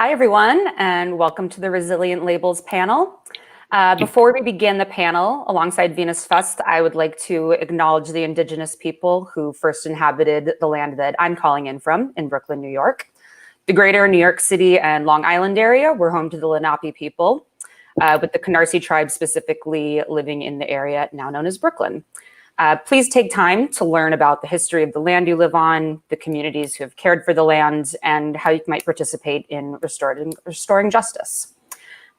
Hi, everyone, and welcome to the Resilient Labels panel. Before we begin the panel, alongside Venus Fest, I would like to acknowledge the Indigenous people who first inhabited the land that I'm calling in from, in Brooklyn, New York. The greater New York City and Long Island area were home to the Lenape people, with the Canarsie tribe specifically living in the area now known as Brooklyn. Please take time to learn about the history of the land you live on, the communities who have cared for the land, and how you might participate in restoring justice.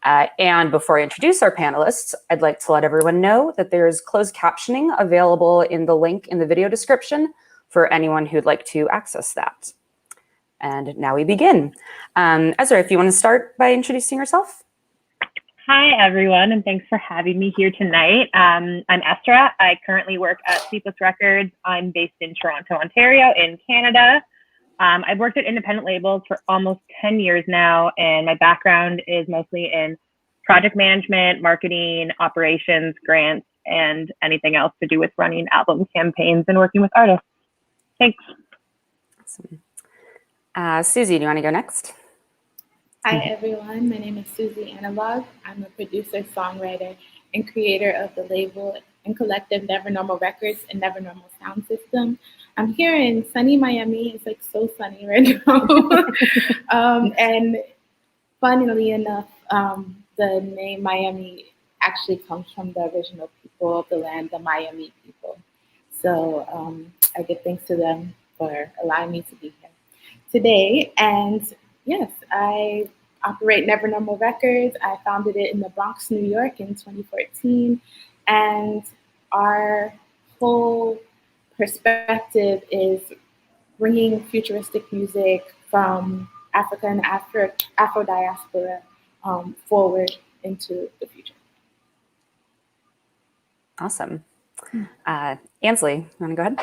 And before I introduce our panelists, I'd like to let everyone know that there's closed captioning available in the link in the video description for anyone who'd like to access that. And now we begin. Esra, if you want to start by introducing yourself. Hi, everyone, and thanks for having me here tonight. I'm Esra. I currently work at Sleepless Records. I'm based in Toronto, Ontario, in Canada. I've worked at independent labels for almost 10 years now, and my background is mostly in project management, marketing, operations, grants, and anything else to do with running album campaigns and working with artists. Thanks. Awesome. Susie, do you want to go next? Hi, everyone. My name is Susie Anabolog. I'm a producer, songwriter, and creator of the label and collective Never Normal Records and Never Normal Sound System. I'm here in sunny Miami. It's like so sunny right now. And funnily enough, the name Miami actually comes from the original people of the land, the Miami people. So I give thanks to them for allowing me to be here today. And yes, I operate Never Normal Records. I founded it in the Bronx, New York in 2014. And our whole perspective is bringing futuristic music from Africa and Afro diaspora forward into the future. Awesome. Ansley, you want to go ahead?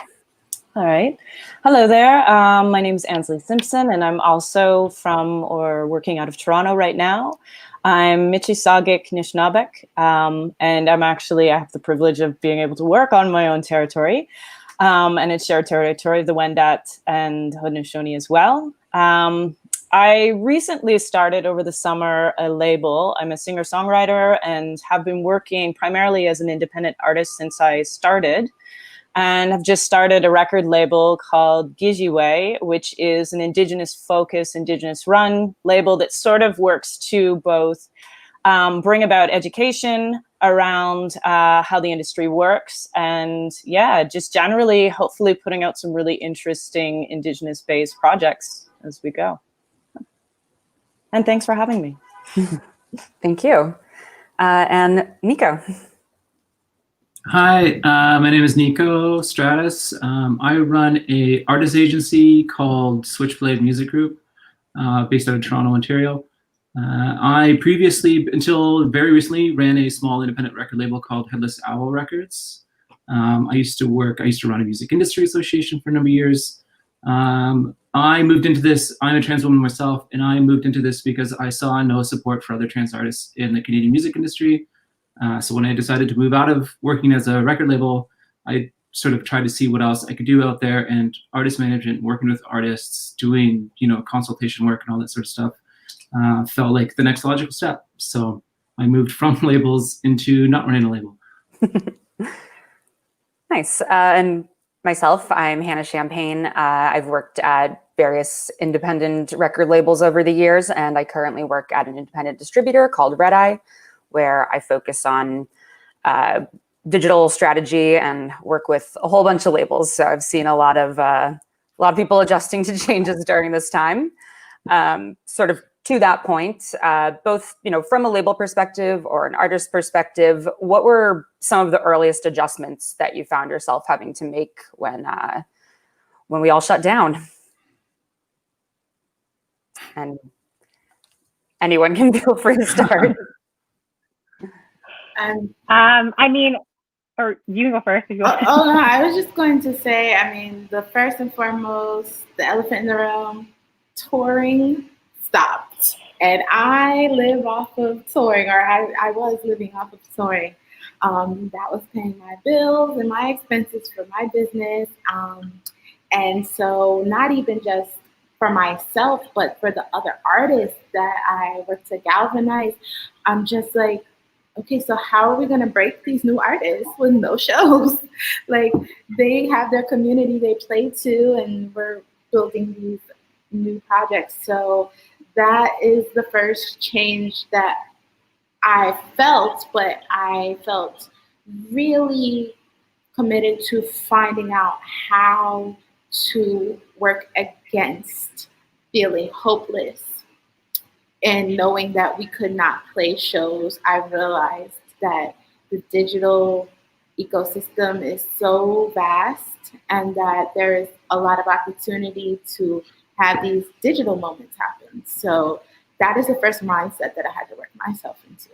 All right. Hello there. My name is Ansley Simpson, and I'm also from or working out of Toronto right now. I'm Mississaugas Anishinaabe, and I have the privilege of being able to work on my own territory, and it's shared territory of the Wendat and Haudenosaunee as well. I recently started over the summer a label. I'm a singer-songwriter and have been working primarily as an independent artist since I started. And I've just started a record label called Gizhiiwe, which is an Indigenous-focused, Indigenous-run label that sort of works to both bring about education around how the industry works, and yeah, just generally, hopefully putting out some really interesting Indigenous-based projects as we go. And thanks for having me. Thank you. And Niko. Hi, my name is Nico Stratus. I run a artist agency called Switchblade Music Group, based out of Toronto, Ontario. I previously, until very recently, ran a small independent record label called Headless Records. I used to run a music industry association for a number of years. I moved into this, I'm a trans woman myself, and I moved into this because I saw no support for other trans artists in the Canadian music industry. So when I decided to move out of working as a record label, I sort of tried to see what else I could do out there, and artist management, working with artists, doing, consultation work and all that sort of stuff, felt like the next logical step. So I moved from labels into not running a label. Nice. And myself, I'm Hannah Champaign. I've worked at various independent record labels over the years, and I currently work at an independent distributor called Red Eye, where I focus on digital strategy and work with a whole bunch of labels. So I've seen a lot of people adjusting to changes during this time. Sort of to that point, both from a label perspective or an artist perspective, what were some of the earliest adjustments that you found yourself having to make when we all shut down? And anyone can feel free to start. Or you can go first if you want. No, I was just going to say, the first and foremost, the elephant in the room, touring stopped. And I live off of touring, or I was living off of touring. That was paying my bills and my expenses for my business. And so not even just for myself, but for the other artists that I work to galvanize, I'm just like, okay, so how are we going to break these new artists with no shows? Like, they have their community they play to, and we're building these new projects. So that is the first change that I felt, but I felt really committed to finding out how to work against feeling hopeless and knowing that we could not play shows. I realized that the digital ecosystem is so vast and that there is a lot of opportunity to have these digital moments happen. So that is the first mindset that I had to work myself into.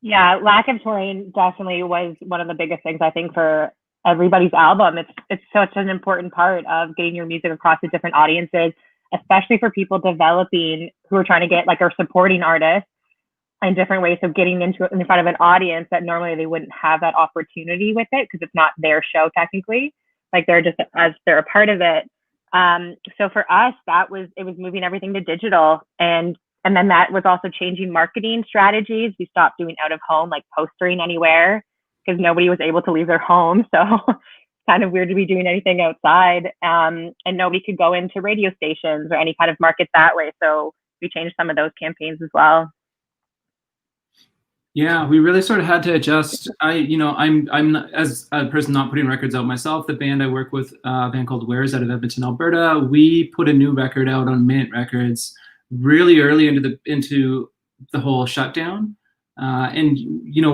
Yeah, lack of touring definitely was one of the biggest things, I think, for everybody's album. It's such an important part of getting your music across to different audiences, especially for people developing who are trying to get, like, or supporting artists in different ways of getting in front of an audience that normally they wouldn't have that opportunity with it because it's not their show technically. Like, they're just, as they're a part of it. So for us, it was moving everything to digital, and then that was also changing marketing strategies. We stopped doing out of home, like postering anywhere, because nobody was able to leave their home. So kind of weird to be doing anything outside. And nobody could go into radio stations or any kind of market that way. So we changed some of those campaigns as well. Yeah, we really sort of had to adjust. I'm as a person not putting records out myself. The band I work with, a band called Wares out of Edmonton, Alberta, we put a new record out on Mint Records really early into the whole shutdown. And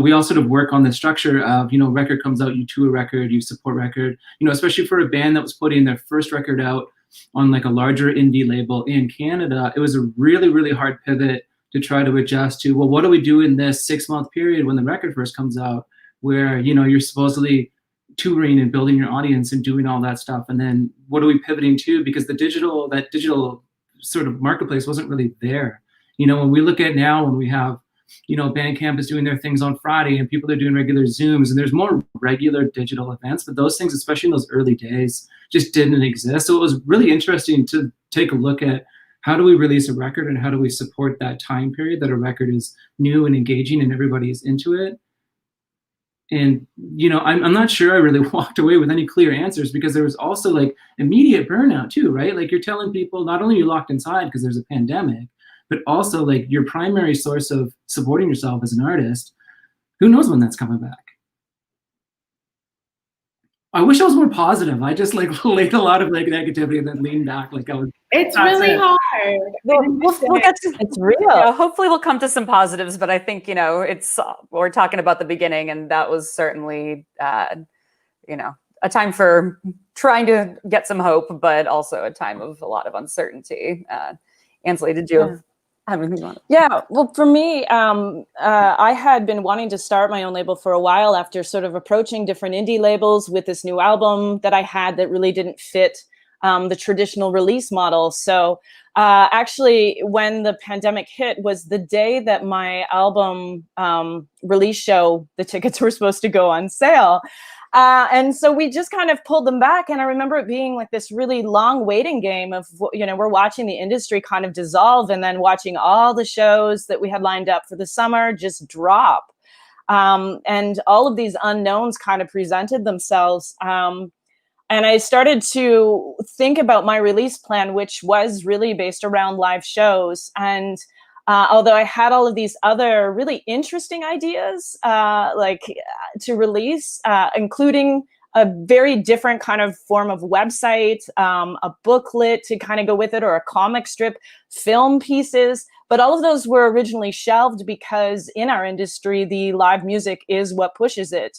we all sort of work on the structure of, record comes out, you tour record, you support record, especially for a band that was putting their first record out on like a larger indie label in Canada. It was a really, really hard pivot to try to adjust to, well, what do we do in this 6-month period when the record first comes out, where, you're supposedly touring and building your audience and doing all that stuff. And then what are we pivoting to? Because that digital sort of marketplace wasn't really there. When we look at now, when we have, Bandcamp is doing their things on Friday and people are doing regular Zooms and there's more regular digital events, but those things, especially in those early days, just didn't exist. So it was really interesting to take a look at how do we release a record and how do we support that time period that a record is new and engaging and everybody's into it. And, I'm not sure I really walked away with any clear answers because there was also like immediate burnout too, right? Like, you're telling people not only are you locked inside because there's a pandemic, but also like your primary source of supporting yourself as an artist, who knows when that's coming back? I wish I was more positive. I just like laid a lot of like negativity and then leaned back like I was. It's really hard. We'll get to, It's real. hopefully we'll come to some positives, but I think, it's, we're talking about the beginning, and that was certainly, a time for trying to get some hope, but also a time of a lot of uncertainty. Ansley, did you have anything you want? Yeah, well, for me, I had been wanting to start my own label for a while after sort of approaching different indie labels with this new album that I had that really didn't fit the traditional release model. So actually, when the pandemic hit was the day that my album release show, the tickets were supposed to go on sale. And so we just kind of pulled them back. And I remember it being like this really long waiting game of, we're watching the industry kind of dissolve and then watching all the shows that we had lined up for the summer just drop. And all of these unknowns kind of presented themselves. And I started to think about my release plan, which was really based around live shows. And although I had all of these other really interesting ideas, to release, including a very different kind of form of website, a booklet to kind of go with it, or a comic strip, film pieces. But all of those were originally shelved because in our industry, the live music is what pushes it.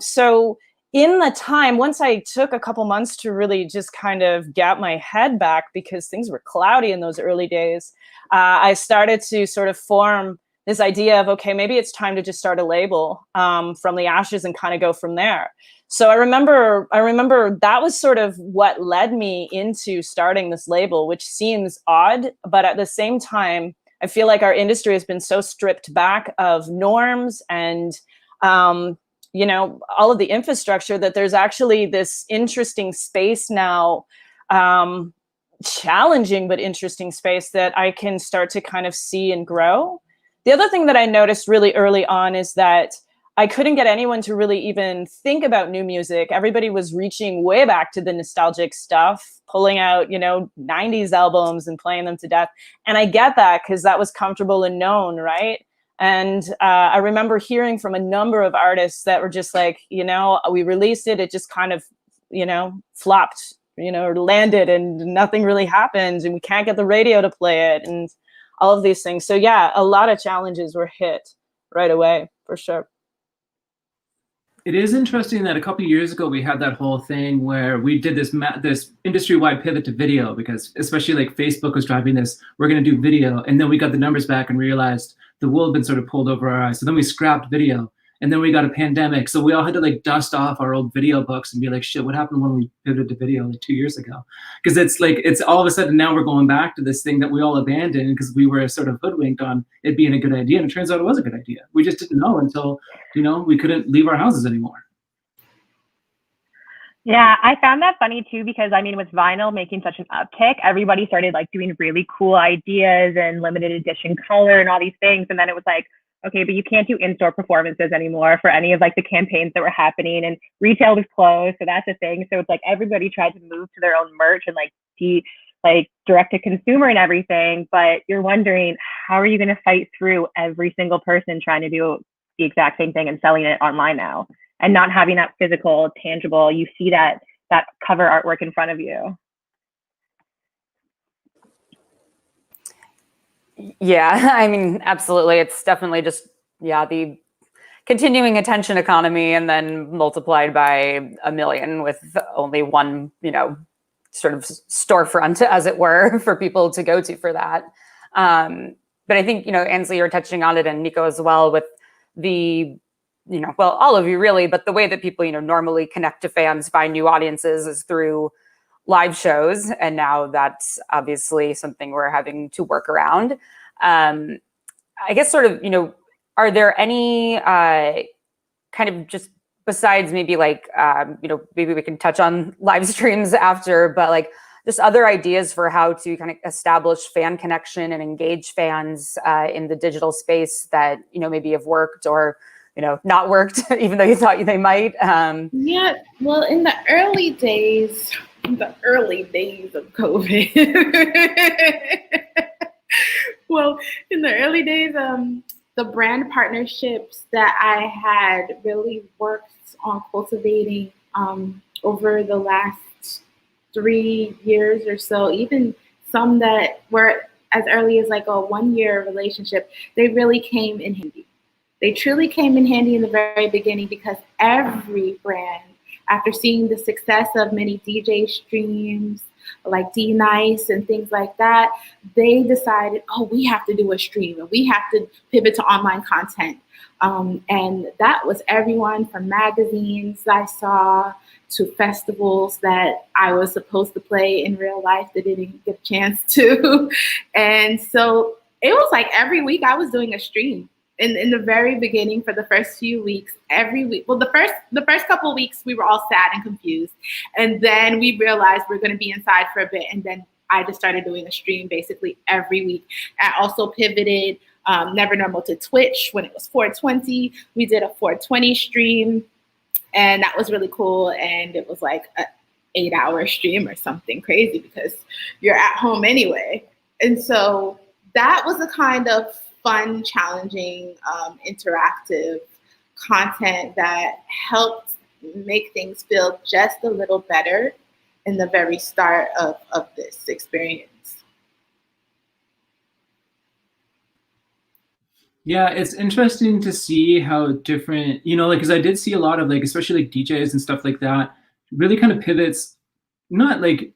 So in the time, once I took a couple months to really just kind of get my head back because things were cloudy in those early days, I started to sort of form this idea of, okay, maybe it's time to just start a label from the ashes and kind of go from there. So I remember that was sort of what led me into starting this label, which seems odd, but at the same time, I feel like our industry has been so stripped back of norms and you know, all of the infrastructure, that there's actually this interesting space now, challenging but interesting space that I can start to kind of see and grow. The other thing that I noticed really early on is that I couldn't get anyone to really even think about new music. Everybody was reaching way back to the nostalgic stuff, pulling out, you know, 90s albums and playing them to death. And I get that because that was comfortable and known, right? And I remember hearing from a number of artists that were just like, you know, we released it, it just kind of, you know, flopped, you know, or landed and nothing really happened and we can't get the radio to play it and all of these things. So yeah, a lot of challenges were hit right away, for sure. It is interesting that a couple of years ago we had that whole thing where we did this industry-wide pivot to video, because especially like Facebook was driving this, we're going to do video, and then we got the numbers back and realized the wool had been sort of pulled over our eyes. So then we scrapped video, and then we got a pandemic, so we all had to like dust off our old video books and be like, shit, what happened when we pivoted to video like 2 years ago? Because it's like, it's all of a sudden now we're going back to this thing that we all abandoned because we were sort of hoodwinked on it being a good idea, and it turns out it was a good idea. We just didn't know until, you know, we couldn't leave our houses anymore. Yeah, I found that funny too, because I mean, with vinyl making such an uptick, everybody started like doing really cool ideas and limited edition color and all these things. And then it was like, okay, but you can't do in-store performances anymore for any of like the campaigns that were happening, and retail was closed. So that's a thing. So it's like everybody tried to move to their own merch and like direct to consumer and everything. But you're wondering, how are you going to fight through every single person trying to do the exact same thing and selling it online now, and not having that physical, tangible, you see that cover artwork in front of you? Yeah, I mean, absolutely. It's definitely just, yeah, the continuing attention economy and then multiplied by a million with only one, you know, sort of storefront, as it were, for people to go to for that. But I think, you know, Ansley, you're touching on it, and Nico as well, with the, you know, well, all of you really, but the way that people, you know, normally connect to fans, find new audiences is through live shows. And now that's obviously something we're having to work around. I guess sort of, you know, are there any kind of just besides maybe like, you know, maybe we can touch on live streams after, but like just other ideas for how to kind of establish fan connection and engage fans in the digital space that, you know, maybe have worked or, you know, not worked, even though you thought they might? Yeah, well, in the early days of COVID, well, in the early days, the brand partnerships that I had really worked on cultivating over the last 3 years or so, even some that were as early as like a 1-year relationship, they really came in handy. They truly came in handy in the very beginning, because every brand, after seeing the success of many DJ streams like D-Nice and things like that, they decided, oh, we have to do a stream and we have to pivot to online content. And that was everyone from magazines I saw to festivals that I was supposed to play in real life that didn't get a chance to. And so it was like every week I was doing a stream. In the very beginning, for the first few weeks, every week, well, the first couple of weeks, we were all sad and confused. And then we realized we're going to be inside for a bit. And then I just started doing a stream basically every week. I also pivoted Never Normal to Twitch when it was 420. We did a 420 stream, and that was really cool. And it was like an 8-hour stream or something crazy, because you're at home anyway. And so that was the kind of fun, challenging, interactive content that helped make things feel just a little better in the very start of this experience. Yeah, it's interesting to see how different, you know, like, because I did see a lot of like, especially like DJs and stuff like that, really kind of pivots, not like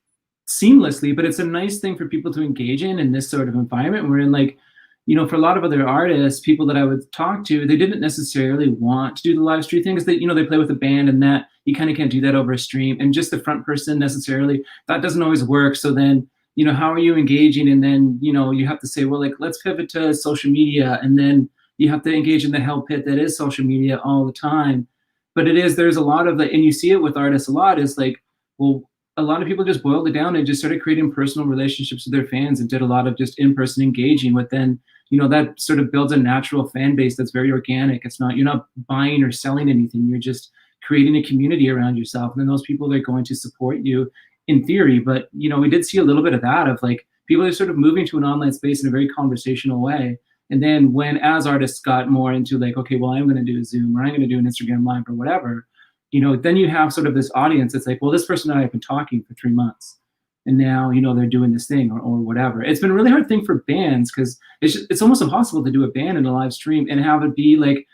seamlessly, but it's a nice thing for people to engage in this sort of environment. We're in like, you know, for a lot of other artists, people that I would talk to, they didn't necessarily want to do the live stream thing, because they, you know, they play with a band and that you kind of can't do that over a stream. And just the front person necessarily, that doesn't always work. So then, you know, how are you engaging? And then, you know, you have to say, well, like, let's pivot to social media. And then you have to engage in the hell pit that is social media all the time. But there's a lot of and you see it with artists a lot, is like, well, a lot of people just boiled it down and just started creating personal relationships with their fans and did a lot of just in-person engaging with then, that sort of builds a natural fan base that's very organic. You're not buying or selling anything. You're just creating a community around yourself. And then those people are going to support you in theory. But, we did see a little bit of that, of like, people are sort of moving to an online space in a very conversational way. And then as artists got more into like, okay, well, I'm going to do a Zoom or I'm going to do an Instagram Live or whatever, then you have sort of this audience that's like, well, this person and I have been talking for 3 months. And now, they're doing this thing or whatever. It's been a really hard thing for bands because it's almost impossible to do a band in a live stream and have it be like,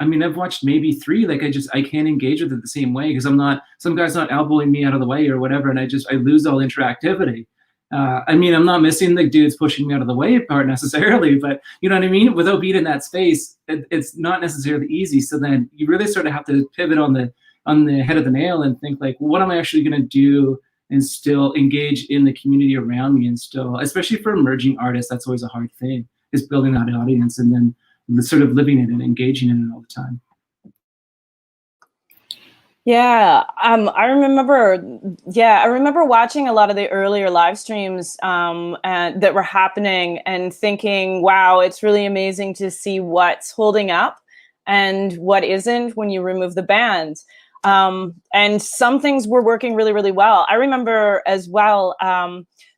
I've watched maybe 3, like I can't engage with it the same way because some guy's not elbowing me out of the way or whatever. And I lose all interactivity. I'm not missing the dudes pushing me out of the way part necessarily, but you know what I mean? Without being in that space, it's not necessarily easy. So then you really sort of have to pivot on the head of the nail and think like, what am I actually going to do and still engage in the community around me and still, especially for emerging artists, that's always a hard thing, is building that audience and then sort of living it and engaging in it all the time. Yeah, I remember watching a lot of the earlier live streams and that were happening and thinking, wow, it's really amazing to see what's holding up and what isn't when you remove the band. And some things were working really, really well. I remember as well,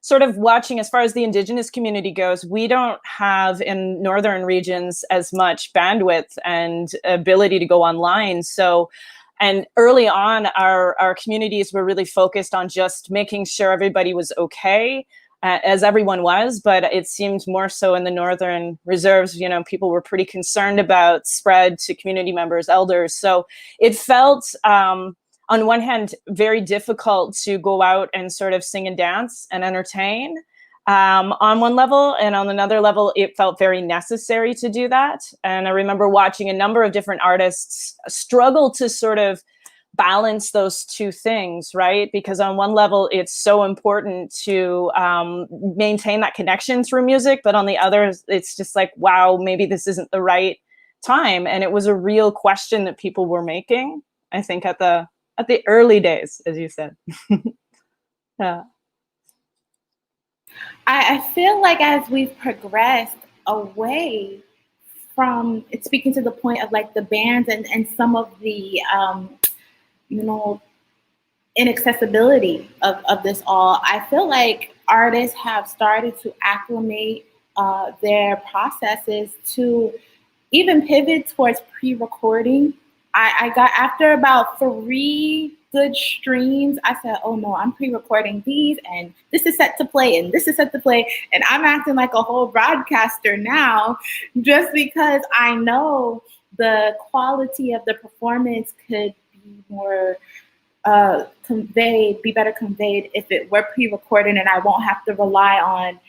sort of watching as far as the Indigenous community goes, we don't have in northern regions as much bandwidth and ability to go online. And early on, our communities were really focused on just making sure everybody was okay, as everyone was, but it seemed more so in the northern reserves, people were pretty concerned about spread to community members, elders. So it felt, on one hand, very difficult to go out and sort of sing and dance and entertain on one level. And on another level, it felt very necessary to do that. And I remember watching a number of different artists struggle to sort of balance those two things, right? Because on one level, it's so important to maintain that connection through music, but on the other, it's just like, wow, maybe this isn't the right time. And it was a real question that people were making, I think, at the early days, as you said. Yeah. I feel like as we've progressed away from, it's speaking to the point of like the bands and some of the, inaccessibility of this all, I feel like artists have started to acclimate their processes to even pivot towards pre-recording. I got, after about 3 good streams, I said, oh no, I'm pre-recording these and this is set to play and this is set to play. And I'm acting like a whole broadcaster now just because I know the quality of the performance could be more be better conveyed if it were pre-recorded and I won't have to rely on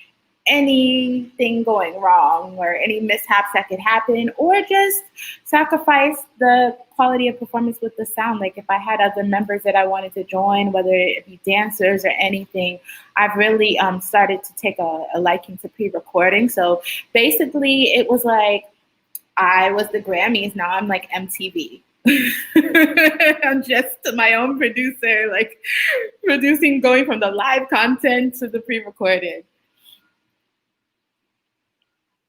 anything going wrong or any mishaps that could happen, or just sacrifice the quality of performance with the sound. Like if I had other members that I wanted to join, whether it be dancers or anything, I've really started to take a liking to pre-recording. So basically it was like, I was the Grammys, now I'm like MTV. I'm just my own producer, like producing, going from the live content to the pre-recorded.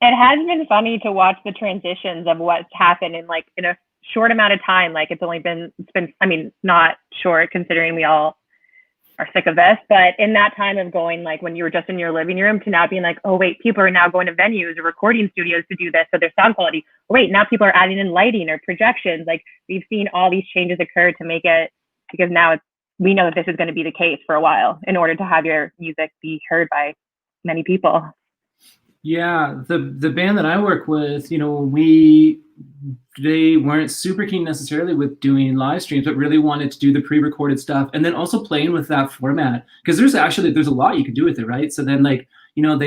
It has been funny to watch the transitions of what's happened in a short amount of time. Like it's been, I mean, not short considering we all are sick of this, but in that time of going, like when you were just in your living room to now being like, oh wait, people are now going to venues or recording studios to do this, so their sound quality. Oh, wait, now people are adding in lighting or projections. Like we've seen all these changes occur to make it, because now we know that this is going to be the case for a while in order to have your music be heard by many people. Yeah, the band that I work with, they weren't super keen necessarily with doing live streams, but really wanted to do the pre-recorded stuff and then also playing with that format, because there's a lot you could do with it, right? So then they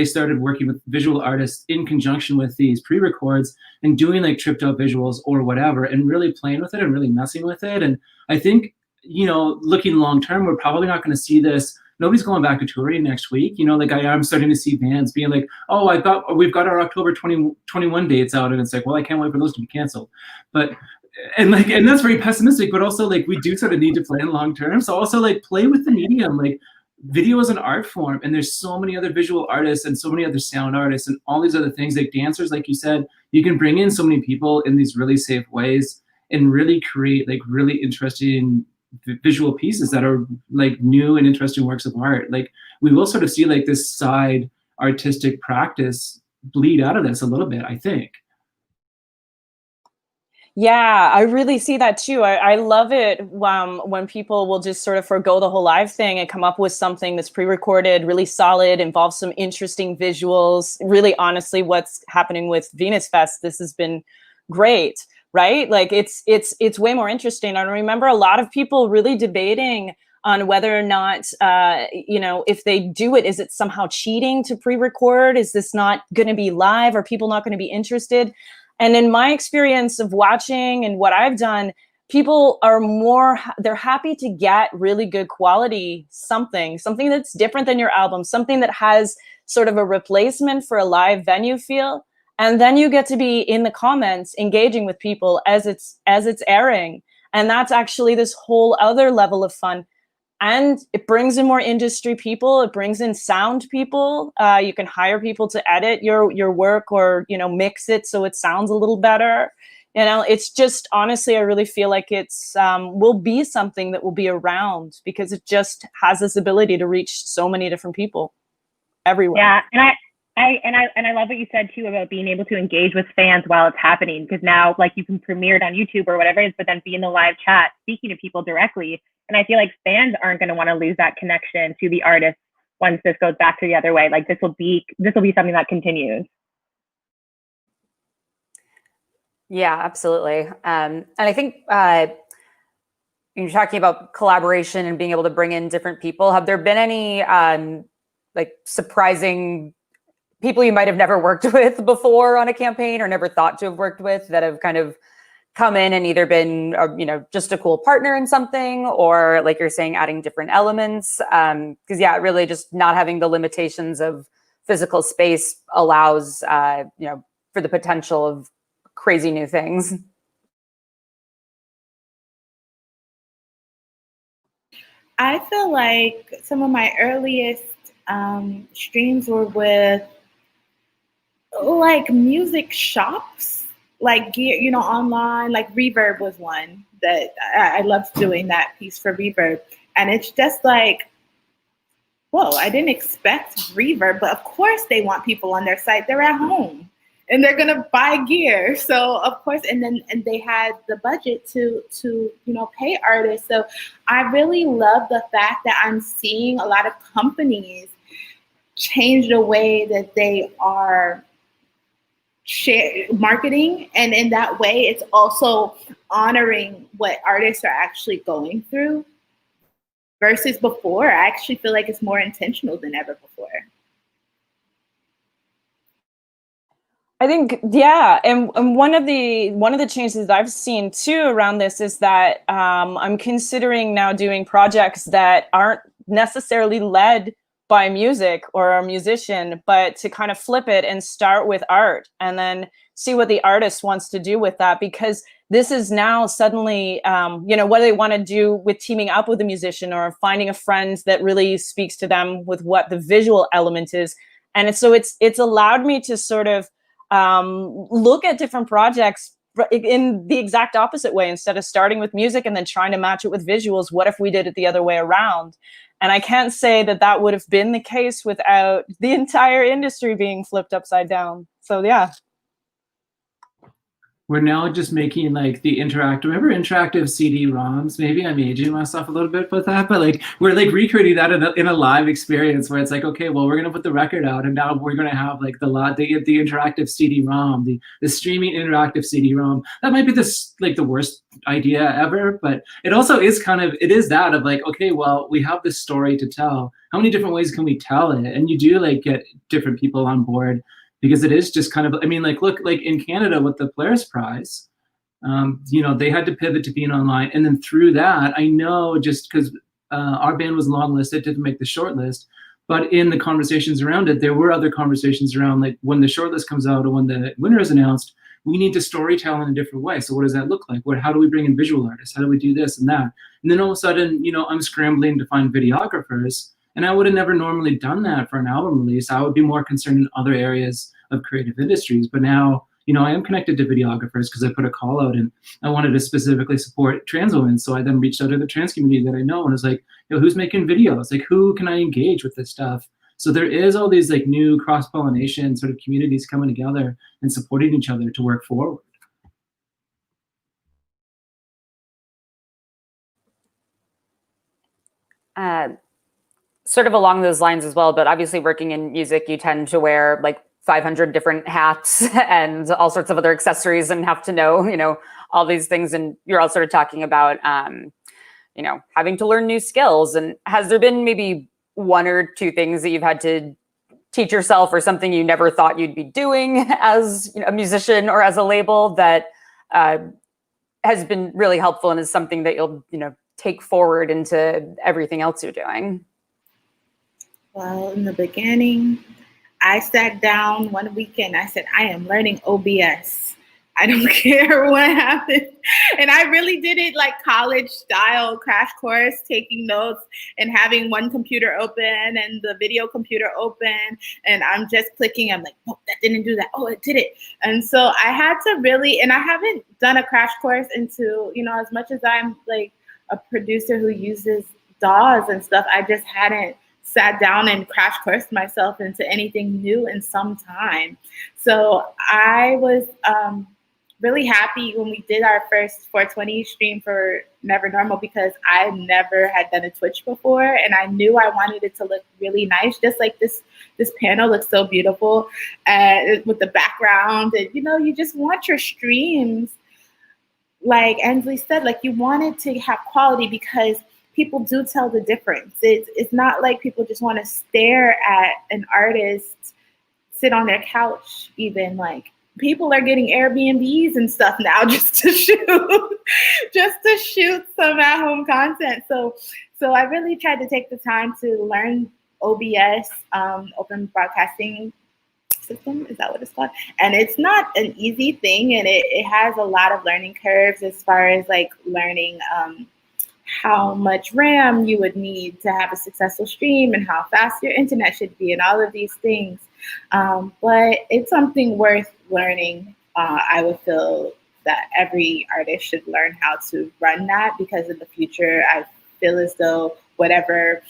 started working with visual artists in conjunction with these pre-records and doing like tripped out visuals or whatever and really playing with it and really messing with it. And I think, looking long term, we're probably not going to see this. Nobody's going back to touring next week. I'm starting to see bands being like, oh, we've got our October 2021 dates out. And it's like, well, I can't wait for those to be canceled. But and that's very pessimistic, but also like we do sort of need to plan long term. So also like play with the medium. Like video is an art form, and there's so many other visual artists and so many other sound artists and all these other things, like dancers, like you said. You can bring in so many people in these really safe ways and really create like really interesting visual pieces that are like new and interesting works of art. Like we will sort of see like this side artistic practice bleed out of this a little bit, I think. Yeah, I really see that too. I love it when people will just sort of forgo the whole live thing and come up with something that's pre-recorded, really solid, involves some interesting visuals. Really, honestly, what's happening with Venus Fest, this has been great, right? Like it's way more interesting. I remember a lot of people really debating on whether or not, you know, if they do it, is it somehow cheating to pre-record? Is this not going to be live? Are people not going to be interested? And in my experience of watching and what I've done, people are they're happy to get really good quality something that's different than your album, something that has sort of a replacement for a live venue feel. And then you get to be in the comments engaging with people as it's airing. And that's actually this whole other level of fun. And it brings in more industry people. It brings in sound people. You can hire people to edit your work or, you know, mix it so it sounds a little better. You know, it's just, honestly, I really feel like it's will be something that will be around because it just has this ability to reach so many different people everywhere. Yeah, and I love what you said too about being able to engage with fans while it's happening, because now like you can premiere it on YouTube or whatever it is, but then be in the live chat speaking to people directly. And I feel like fans aren't going to want to lose that connection to the artist once this goes back to the other way. Like this will be something that continues. Yeah, absolutely. And I think you're talking about collaboration and being able to bring in different people. Have there been any like surprising people you might have never worked with before on a campaign or never thought to have worked with that have kind of come in and either been, you know, just a cool partner in something, or like you're saying, adding different elements? Because yeah, really just not having the limitations of physical space allows, you know, for the potential of crazy new things. I feel like some of my earliest streams were with like music shops, like gear, you know, online. Like Reverb was one that I loved doing that piece for Reverb, and it's just like, whoa, I didn't expect Reverb, but of course they want people on their site. They're at home and they're gonna buy gear, so of course. And they had the budget to you know, pay artists. So I really love the fact that I'm seeing a lot of companies change the way that they are marketing, and in that way it's also honoring what artists are actually going through versus before. I actually feel like it's more intentional than ever before. I think, yeah, and one of the changes that I've seen too around this is that I'm considering now doing projects that aren't necessarily led by music or a musician, but to kind of flip it and start with art and then see what the artist wants to do with that. Because this is now suddenly, you know, what they want to do with teaming up with a musician or finding a friend that really speaks to them with what the visual element is. And so it's allowed me to sort of look at different projects in the exact opposite way. Instead of starting with music and then trying to match it with visuals, what if we did it the other way around? And I can't say that that would have been the case without the entire industry being flipped upside down. So yeah. We're now just making like the remember interactive CD-ROMs? Maybe I'm aging myself a little bit with that, but like we're like recreating that in a live experience where it's like, okay, well, we're gonna put the record out, and now we're gonna have like the interactive CD-ROM, the streaming interactive CD-ROM. That might be the worst idea ever, but it also is it is that of like, okay, well, we have this story to tell. How many different ways can we tell it? And you do like get different people on board. Because it is just kind of, I mean, like, look, like in Canada with the Polaris Prize, you know, they had to pivot to being online. And then through that, I know just because our band was longlisted, didn't make the short list, but in the conversations around it, there were other conversations around like when the short list comes out or when the winner is announced, we need to storytell in a different way. So what does that look like? How do we bring in visual artists? How do we do this and that? And then all of a sudden, I'm scrambling to find videographers, and I would have never normally done that for an album release. I would be more concerned in other areas of creative industries. But now, I am connected to videographers because I put a call out, and I wanted to specifically support trans women. So I then reached out to the trans community that I know and was like, who's making videos? Like, who can I engage with this stuff? So there is all these like new cross-pollination sort of communities coming together and supporting each other to work forward. Sort of along those lines as well, but obviously working in music, you tend to wear like 500 different hats and all sorts of other accessories and have to know, all these things. And you're all sort of talking about, having to learn new skills. And has there been maybe one or two things that you've had to teach yourself, or something you never thought you'd be doing as a musician or as a label that has been really helpful and is something that you'll, take forward into everything else you're doing? Well, in the beginning, I sat down one weekend. I said, I am learning OBS. I don't care what happens. And I really did it like college style crash course, taking notes and having one computer open and the video computer open. And I'm just clicking. I'm like, oh, that didn't do that. Oh, it did it. And so I had to really, and I haven't done a crash course into, as much as I'm like a producer who uses DAWs and stuff, I just hadn't sat down and crash coursed myself into anything new in some time. So I was really happy when we did our first 420 stream for Never Normal, because I never had done a Twitch before, and I knew I wanted it to look really nice, just like this panel looks so beautiful with the background. And you just want your streams, like Ansley said, like you want it to have quality, because people do tell the difference. It's not like people just want to stare at an artist sit on their couch. Even like people are getting Airbnbs and stuff now just to shoot some at-home content. So I really tried to take the time to learn OBS, Open Broadcasting System, is that what it's called? And it's not an easy thing, and it has a lot of learning curves as far as like learning how much RAM you would need to have a successful stream and how fast your internet should be and all of these things. But it's something worth learning. I would feel that every artist should learn how to run that, because in the future, I feel as though whatever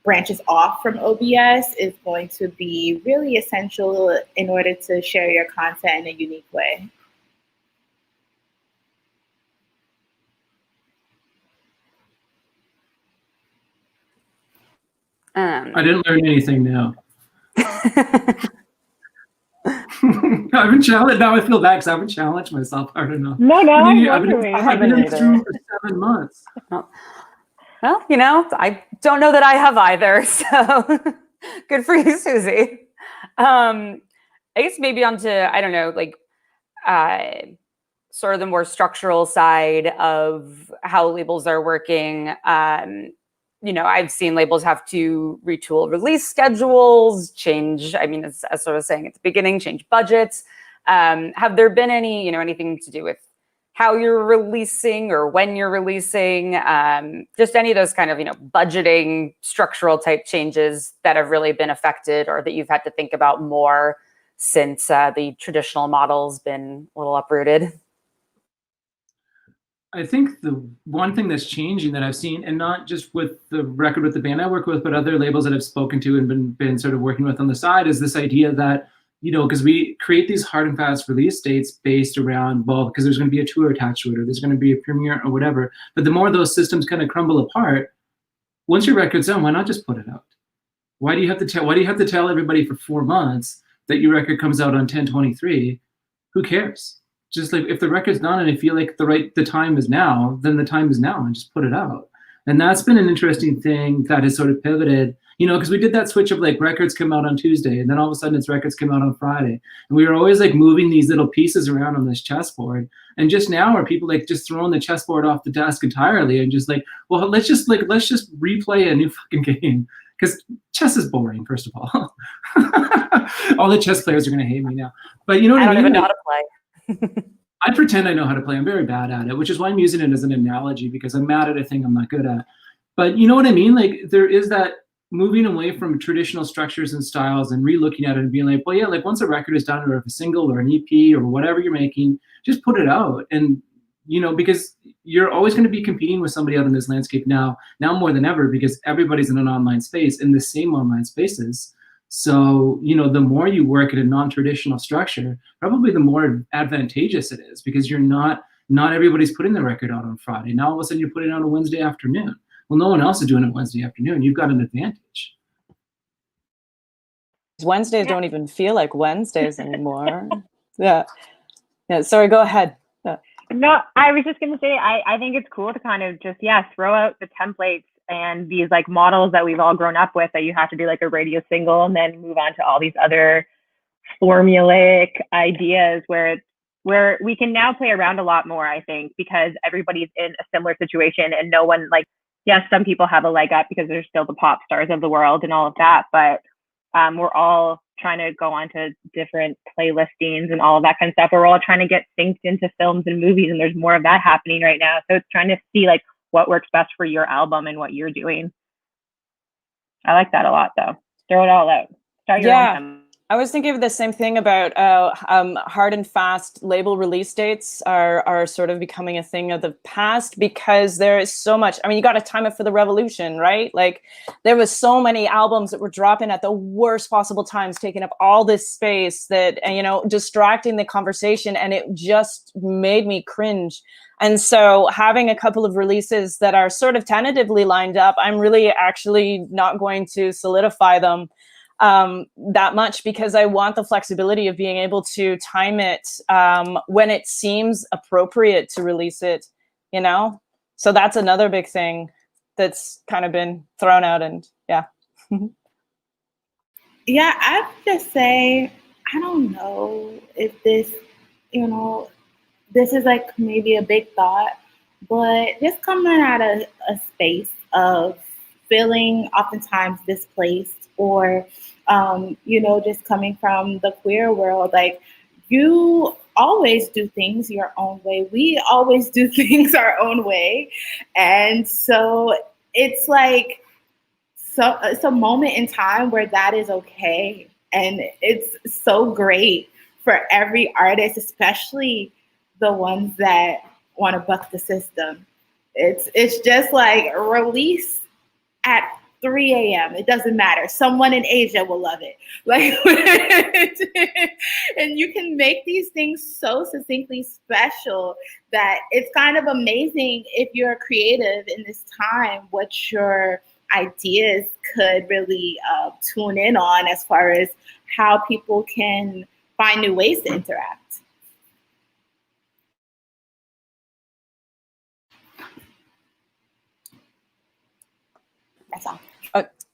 branches off from OBS is going to be really essential in order to share your content in a unique way. I didn't learn anything now. I've been challenged. Now I feel bad because I haven't challenged myself hard enough. No, I've been in through for 7 months. Well, I don't know that I have either. So good for you, Susie. I guess maybe onto, I don't know, like sort of the more structural side of how labels are working. I've seen labels have to retool release schedules, change, as I was saying at the beginning, change budgets. Have there been any, anything to do with how you're releasing or when you're releasing, just any of those kind of, budgeting structural type changes that have really been affected or that you've had to think about more since the traditional model's been a little uprooted? I think the one thing that's changing that I've seen, and not just with the record with the band I work with, but other labels that I've spoken to and been sort of working with on the side, is this idea that, because we create these hard and fast release dates based around, well, because there's going to be a tour attached to it, or there's going to be a premiere or whatever. But the more those systems kind of crumble apart, once your record's done, why not just put it out? Why do you have to tell everybody for 4 months that your record comes out on 10/23? Who cares? Just like if the record's done and I feel like the time is now, then the time is now, and just put it out. And that's been an interesting thing that has sort of pivoted, because we did that switch of like records come out on Tuesday, and then all of a sudden it's records come out on Friday. And we were always like moving these little pieces around on this chessboard. And just now are people like just throwing the chessboard off the desk entirely and just like, well, let's just replay a new fucking game. Because chess is boring, first of all. All the chess players are going to hate me now. But you know what I mean? I don't even know how to play. I pretend I know how to play. I'm very bad at it, which is why I'm using it as an analogy, because I'm mad at a thing I'm not good at. But you know what I mean? Like, there is that moving away from traditional structures and styles and re-looking at it and being like, well, yeah, like once a record is done, or if a single or an EP or whatever you're making, just put it out. And, you know, because you're always going to be competing with somebody out in this landscape now more than ever, because everybody's in an online space, in the same online spaces. So, you know, the more you work in a non-traditional structure, probably the more advantageous it is, because you're not everybody's putting the record out on Friday. Now all of a sudden you're putting it out on Wednesday afternoon. Well, no one else is doing it Wednesday afternoon. You've got an advantage. Wednesdays don't even feel like Wednesdays anymore. Yeah. Sorry, go ahead. No, I was just going to say, I think it's cool to kind of just, throw out the templates and these like models that we've all grown up with, that you have to do like a radio single and then move on to all these other formulaic ideas where we can now play around a lot more, I think, because everybody's in a similar situation, and no one, like, yes, some people have a leg up because they're still the pop stars of the world and all of that, but we're all trying to go on to different playlistings and all of that kind of stuff. We're all trying to get synced into films and movies, and there's more of that happening right now. So it's trying to see like what works best for your album and what you're doing. I like that a lot, though. Throw it all out. Start your own. I was thinking of the same thing about hard and fast label release dates are sort of becoming a thing of the past, because there is so much. I mean, you got to time it for the revolution, right? Like, there was so many albums that were dropping at the worst possible times, taking up all this space that, you know, distracting the conversation, and it just made me cringe. And so having a couple of releases that are sort of tentatively lined up, I'm really actually not going to solidify them that much, because I want the flexibility of being able to time it when it seems appropriate to release it, you know? So that's another big thing that's kind of been thrown out, and yeah. Yeah, I would just say, I don't know if this, you know, this is like maybe a big thought, but just coming out of a space of feeling oftentimes displaced, or you know, just coming from the queer world, like, you always do things your own way. We always do things our own way. And so it's like, so it's a moment in time where that is okay. And it's so great for every artist, especially the ones that want to buck the system. It's just like, release at 3 a.m. It doesn't matter. Someone in Asia will love it. Like, and you can make these things so succinctly special that it's kind of amazing, if you're creative in this time, what your ideas could really tune in on, as far as how people can find new ways to interact. That's all.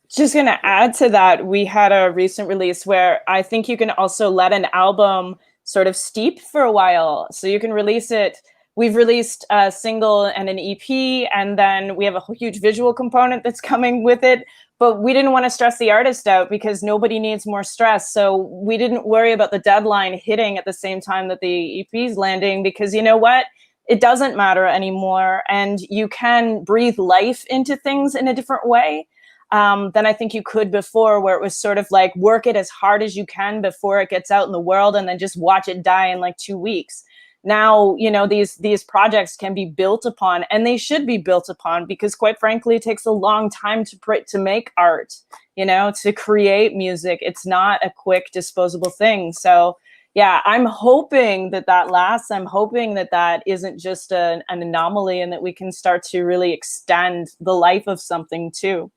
Just going to add to that, we had a recent release where I think you can also let an album sort of steep for a while. So you can release it. We've released a single and an EP, and then we have a huge visual component that's coming with it. But we didn't want to stress the artist out, because nobody needs more stress. So we didn't worry about the deadline hitting at the same time that the EP's landing, because you know what? It doesn't matter anymore. And you can breathe life into things in a different way than I think you could before, where it was sort of like, work it as hard as you can before it gets out in the world, and then just watch it die in like 2 weeks. Now, you know, these projects can be built upon, and they should be built upon, because quite frankly, it takes a long time to make art, you know, to create music. It's not a quick disposable thing. So yeah, I'm hoping that lasts. I'm hoping that isn't just an anomaly, and that we can start to really extend the life of something too.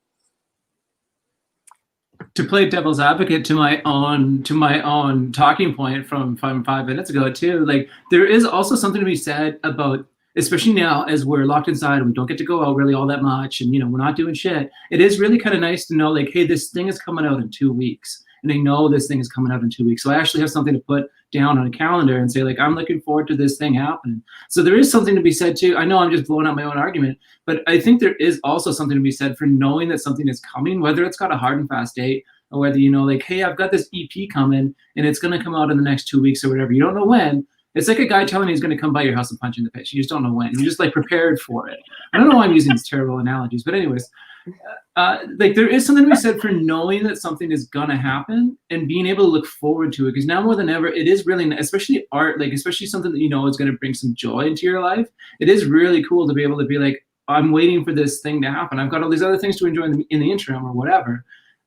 To play devil's advocate to my own talking point from 5 minutes ago too, like, there is also something to be said about, especially now as we're locked inside and we don't get to go out really all that much, and, you know, we're not doing shit. It is really kind of nice to know, like, hey, this thing is coming out in 2 weeks, and I know this thing is coming out in 2 weeks, so I actually have something to put down on a calendar and say, like, I'm looking forward to this thing happening. So there is something to be said too. I know I'm just blowing out my own argument, but I think there is also something to be said for knowing that something is coming, whether it's got a hard and fast date, or whether, you know, like, hey, I've got this EP coming and it's going to come out in the next 2 weeks or whatever. You don't know when, It's like a guy telling you he's going to come by your house and punch you in the face. You just don't know when. You're just like prepared for it. I don't know why I'm using these terrible analogies, but anyways, like there is something to be said for knowing that something is gonna happen and being able to look forward to it. Because now more than ever, it is really, especially art, like especially something that you know is gonna bring some joy into your life. It is really cool to be able to be like, I'm waiting for this thing to happen. I've got all these other things to enjoy in the interim or whatever.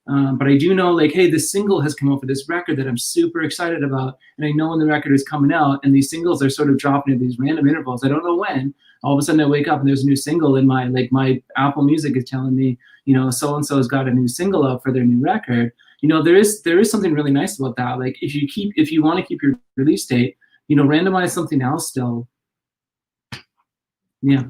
But I do know, like, hey, this single has come out for this record that I'm super excited about, and I know when the record is coming out, and these singles are sort of dropping at these random intervals. I don't know when. All of a sudden, I wake up and there's a new single in my Apple Music is telling me, you know, so and so has got a new single out for their new record. You know, there is something really nice about that. Like, if you want to keep your release date, you know, randomize something else still. Yeah.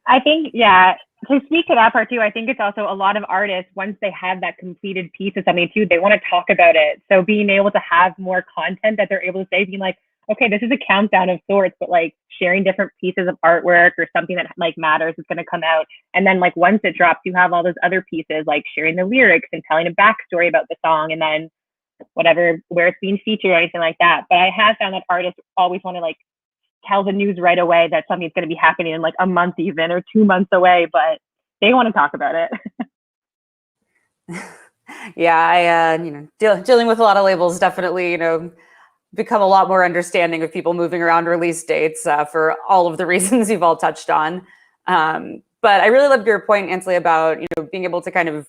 I think, yeah, to speak to that part too, I think it's also a lot of artists, once they have that completed piece of something too, they want to talk about it. So being able to have more content that they're able to say, being like, okay, this is a countdown of sorts, but like sharing different pieces of artwork or something that like matters is going to come out. And then like once it drops, you have all those other pieces, like sharing the lyrics and telling a backstory about the song, and then whatever, where it's being featured or anything like that. But I have found that artists always want to like tell the news right away that something's going to be happening in like a month even or 2 months away, but they want to talk about it. Yeah, I you know, dealing with a lot of labels definitely, you know, become a lot more understanding of people moving around release dates for all of the reasons you've all touched on. But I really loved your point, Ansley, about, you know, being able to kind of,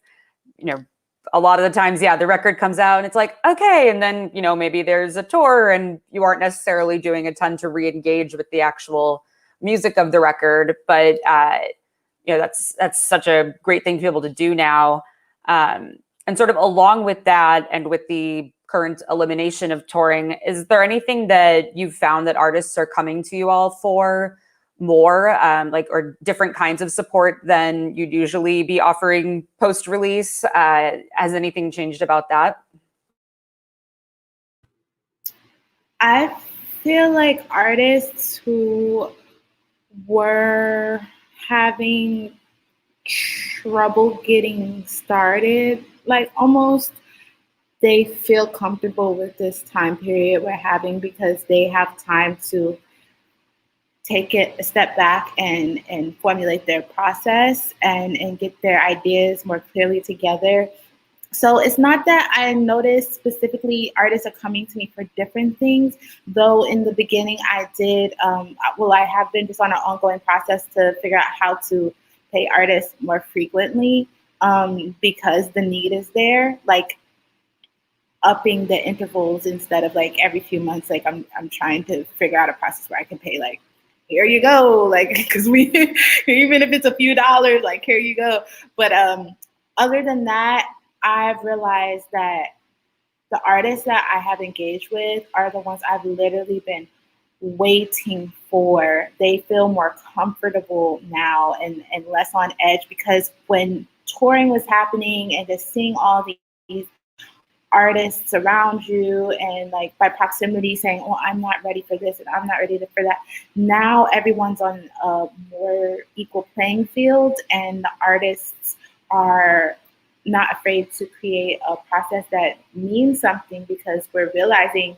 you know, a lot of the times, yeah, the record comes out and it's like, okay, and then, you know, maybe there's a tour and you aren't necessarily doing a ton to re-engage with the actual music of the record. But, you know, that's such a great thing to be able to do now. And sort of along with that, and with the current elimination of touring, is there anything that you've found that artists are coming to you all for more, like, or different kinds of support than you'd usually be offering post-release? Has anything changed about that? I feel like artists who were having trouble getting started, like almost they feel comfortable with this time period we're having because they have time to take it a step back and formulate their process and get their ideas more clearly together. So it's not that I noticed specifically artists are coming to me for different things, though in the beginning I did, I have been just on an ongoing process to figure out how to pay artists more frequently because the need is there, like upping the intervals instead of like every few months. Like I'm trying to figure out a process where I can pay like, here you go, like, because we, even if it's a few dollars, like, here you go. But other than that, I've realized that the artists that I have engaged with are the ones I've literally been waiting for. They feel more comfortable now and less on edge, because when touring was happening and just seeing all these artists around you and like by proximity saying, oh, I'm not ready for this and I'm not ready for that. Now everyone's on a more equal playing field, and the artists are not afraid to create a process that means something, because we're realizing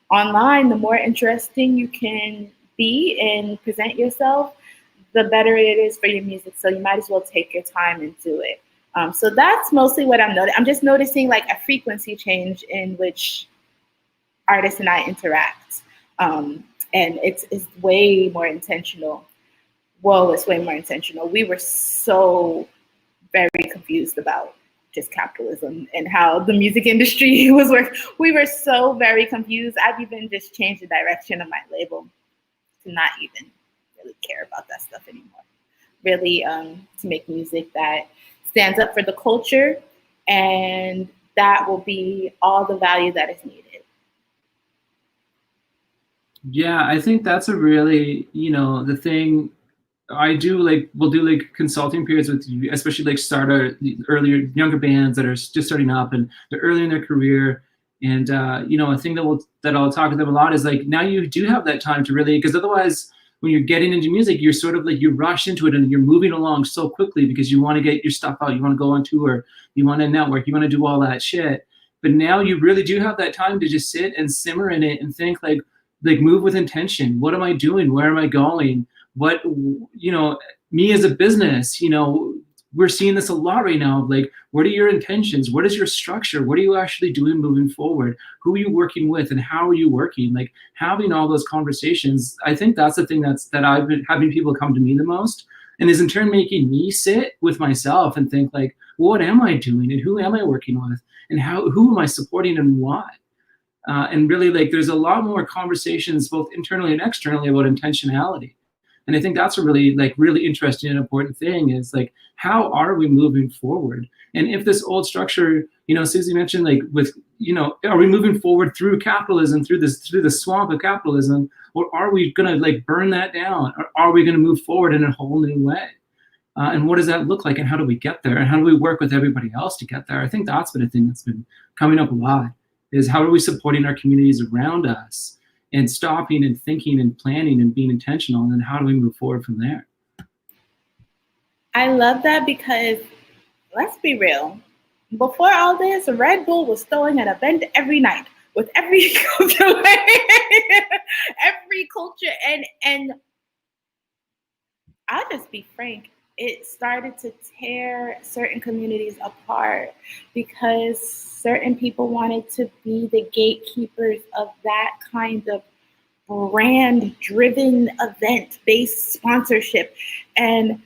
online, the more interesting you can be and present yourself, the better it is for your music. So you might as well take your time and do it. So that's mostly what I'm noticing. I'm just noticing like a frequency change in which artists and I interact. And it's way more intentional. Whoa, it's way more intentional. We were so very confused about just capitalism and how the music industry was working. We were so very confused. I've even just changed the direction of my label to not even really care about that stuff anymore. Really to make music that stands up for the culture, and that will be all the value that is needed. Yeah, I think that's a really, you know, the thing I do, like, we'll do like consulting periods with, especially like earlier, younger bands that are just starting up and they're early in their career. And, you know, a thing that I'll talk to them a lot is like, now you do have that time to really, because otherwise when you're getting into music, you're sort of like, you rush into it and you're moving along so quickly because you want to get your stuff out. You want to go on tour, you want to network, you want to do all that shit. But now you really do have that time to just sit and simmer in it and think like, like move with intention. What am I doing? Where am I going? What, you know, me as a business, you know, we're seeing this a lot right now. Like, what are your intentions? What is your structure? What are you actually doing moving forward? Who are you working with, and how are you working? Like, having all those conversations, I think that's the thing that I've been having people come to me the most, and is in turn making me sit with myself and think like, well, what am I doing, and who am I working with, and who am I supporting, and why? And really, like, there's a lot more conversations both internally and externally about intentionality. And I think that's a really interesting and important thing, is like, how are we moving forward? And if this old structure, you know, Susie mentioned, like, with, you know, are we moving forward through capitalism, through the swamp of capitalism, or are we gonna like burn that down? Or are we gonna move forward in a whole new way? And what does that look like, and how do we get there? And how do we work with everybody else to get there? I think that's been a thing that's been coming up a lot, is how are we supporting our communities around us, and stopping and thinking and planning and being intentional, and then how do we move forward from there? I love that, because let's be real. Before all this, Red Bull was throwing an event every night with every culture, every culture, and I'll just be frank, it started to tear certain communities apart, because certain people wanted to be the gatekeepers of that kind of brand-driven event-based sponsorship. And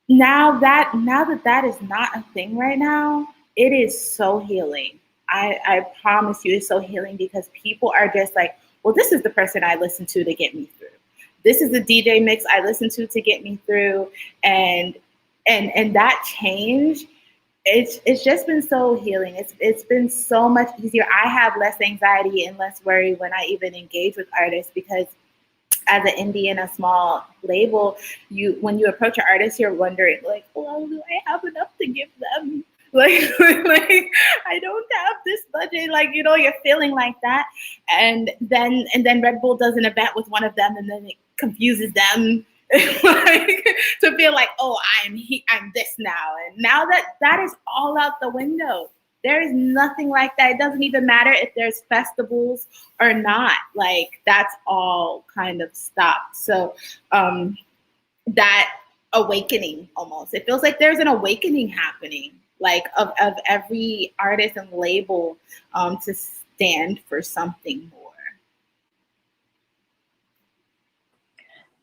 now that is not a thing right now, it is so healing. I promise you, it's so healing, because people are just like, well, this is the person I listen to get me through. This is the DJ mix I listen to get me through. And that change, it's just been so healing. It's been so much easier. I have less anxiety and less worry when I even engage with artists, because as an indie and a small label, when you approach an artist, you're wondering like, well, do I have enough to give them? Like I don't have this budget, like, you know, you're feeling like that. And then Red Bull does an event with one of them, and then it confuses them like, to feel like, oh, I'm this now. And now that is all out the window. There is nothing like that. It doesn't even matter if there's festivals or not. Like, that's all kind of stopped. So that awakening, almost, it feels like there's an awakening happening, like of every artist and label to stand for something more.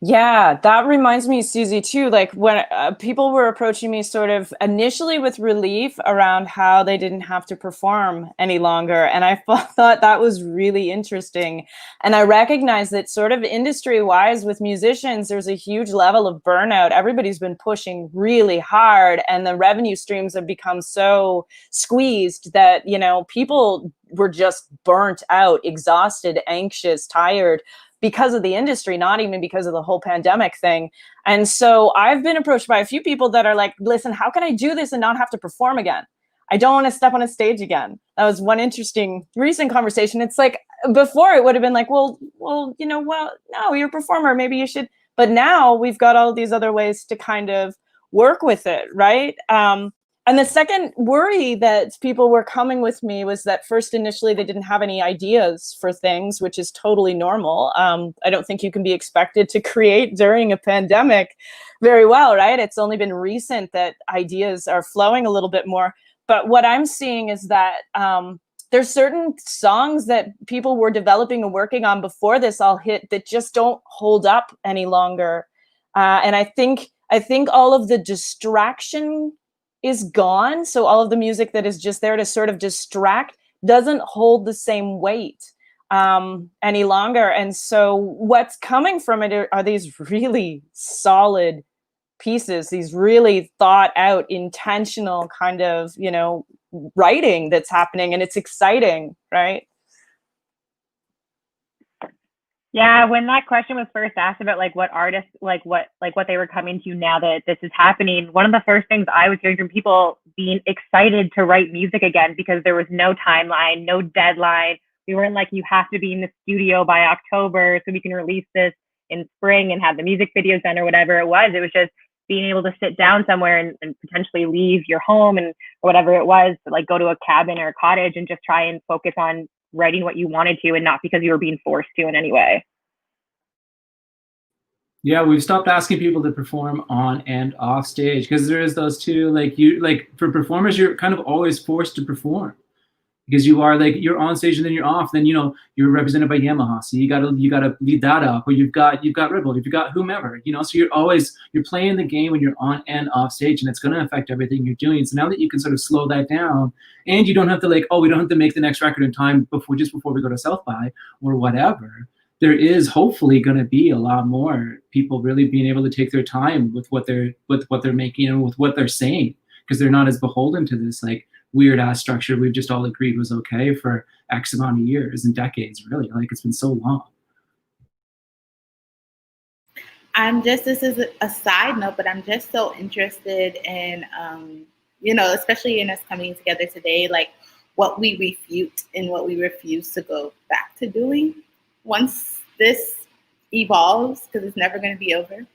Yeah, that reminds me, Susie, too, like when people were approaching me sort of initially with relief around how they didn't have to perform any longer. And I thought that was really interesting. And I recognize that sort of industry-wise with musicians, there's a huge level of burnout. Everybody's been pushing really hard, and the revenue streams have become so squeezed that, you know, people were just burnt out, exhausted, anxious, tired, because of the industry, not even because of the whole pandemic thing. And so I've been approached by a few people that are like, listen, how can I do this and not have to perform again? I don't want to step on a stage again. That was one interesting recent conversation. It's like, before it would have been like, well, you know, well, no, you're a performer, maybe you should. But now we've got all these other ways to kind of work with it, right? And the second worry that people were coming with me was that first, initially, they didn't have any ideas for things, which is totally normal. I don't think you can be expected to create during a pandemic very well, right? It's only been recent that ideas are flowing a little bit more. But what I'm seeing is that there's certain songs that people were developing and working on before this all hit that just don't hold up any longer. And I think all of the distraction is gone. So all of the music that is just there to sort of distract doesn't hold the same weight any longer. And so what's coming from it are these really solid pieces, these really thought out, intentional kind of, you know, writing that's happening, and it's exciting, right? Yeah, when that question was first asked about like what artists, like what they were coming to now that this is happening, one of the first things I was hearing from people being excited to write music again, because there was no timeline, no deadline. We weren't like, you have to be in the studio by October so we can release this in spring and have the music videos done or whatever it was. It was just being able to sit down somewhere and potentially leave your home and whatever it was, like go to a cabin or a cottage and just try and focus on writing what you wanted to and not because you were being forced to in any way. Yeah, we've stopped asking people to perform on and off stage because there is those two, like for performers, you're kind of always forced to perform because you're on stage and then you're off. Then you're represented by Yamaha, so you gotta lead that up, or you've got Ripple, you've got whomever, so you're playing the game when you're on and off stage, and it's going to affect everything you're doing. So now that you can sort of slow that down, and you don't have to we don't have to make the next record in time before we go to South by or whatever. There is hopefully going to be a lot more people really being able to take their time with what they're making and with what they're saying, because they're not as beholden to this weird ass structure we've just all agreed was okay for X amount of years and decades. Really, it's been so long. This is a side note, but I'm just so interested in, especially in us coming together today, what we refute and what we refuse to go back to doing. Once this evolves, because it's never going to be over,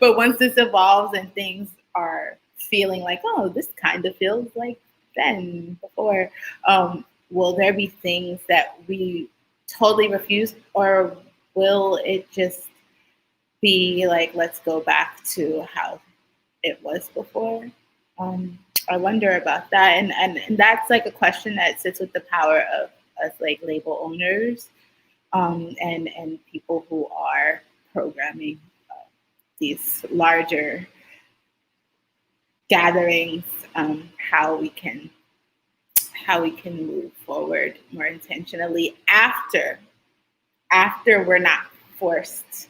but once this evolves and things are feeling this kind of feels like then before, will there be things that we totally refuse, or will it just be let's go back to how it was before? I wonder about that, and that's a question that sits with the power of us label owners, and people who are programming these larger gatherings, how we can move forward more intentionally after we're not forced.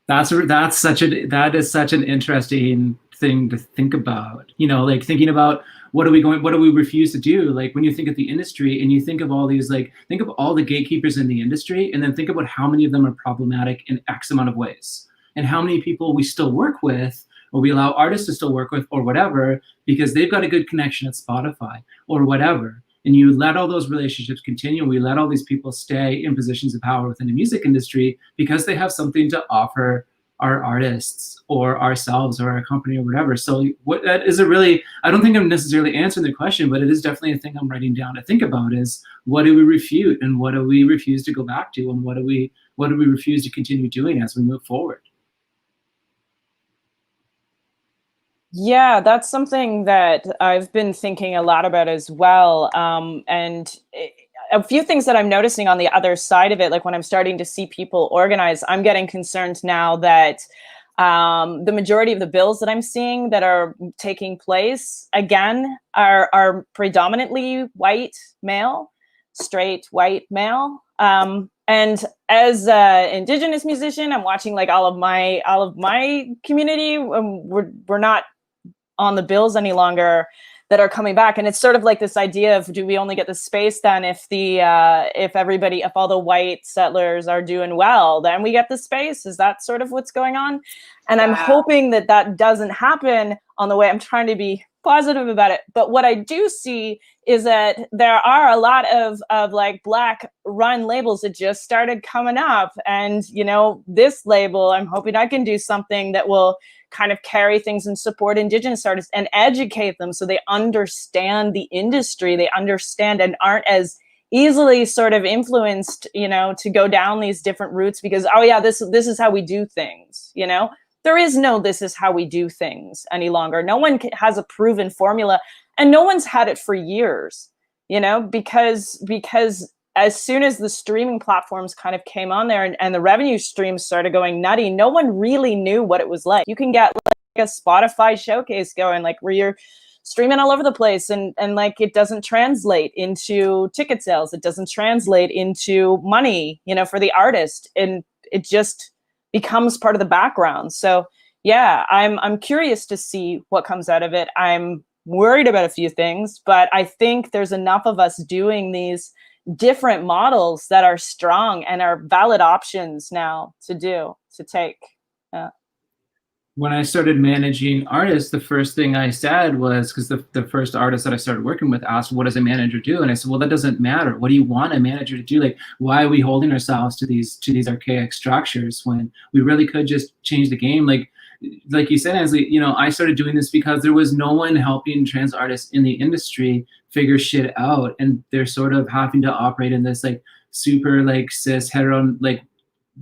That is such an interesting thing to think about. Thinking about what do we refuse to do? When you think of the industry and you think of all these, think of all the gatekeepers in the industry, and then think about how many of them are problematic in X amount of ways, and how many people we still work with, or we allow artists to still work with, or whatever, because they've got a good connection at Spotify or whatever. And you let all those relationships continue. We let all these people stay in positions of power within the music industry because they have something to offer our artists or ourselves or our company or whatever. So that is I don't think I'm necessarily answering the question, but it is definitely a thing I'm writing down to think about is what do we refute and what do we refuse to go back to, and what do we refuse to continue doing as we move forward? Yeah, that's something that I've been thinking a lot about as well. And a few things that I'm noticing on the other side of it, when I'm starting to see people organize, I'm getting concerned now that the majority of the bills that I'm seeing that are taking place, again, are predominantly white male, straight white male. And as an Indigenous musician, I'm watching all of my community. We're not on the bills any longer that are coming back, and it's sort of this idea of, do we only get the space then if all the white settlers are doing well, then we get the space? Is that sort of what's going on? And I'm hoping that doesn't happen on the way. I'm trying to be positive about it, but what I do see is that there are a lot of Black run labels that just started coming up, and this label, I'm hoping I can do something that will kind of carry things and support Indigenous artists and educate them so they understand the industry, they understand and aren't as easily sort of influenced, to go down these different routes because, oh yeah, this is how we do things, There is no this is how we do things any longer. No one has a proven formula, and no one's had it for years, because as soon as the streaming platforms kind of came on there and the revenue streams started going nutty, no one really knew what it was like. You can get a Spotify showcase going, where you're streaming all over the place, and it doesn't translate into ticket sales. It doesn't translate into money, for the artist, and it just becomes part of the background. So yeah, I'm curious to see what comes out of it. I'm worried about a few things, but I think there's enough of us doing these different models that are strong and are valid options now to take. When I started managing artists, the first thing I said was, because the first artist that I started working with asked, what does a manager do? And I said, well, that doesn't matter. What do you want a manager to do? Why are we holding ourselves to these archaic structures when we really could just change the game? like you said, Ansley, you know, I started doing this because there was no one helping trans artists in the industry figure shit out, and they're sort of having to operate in this like super like cis hetero like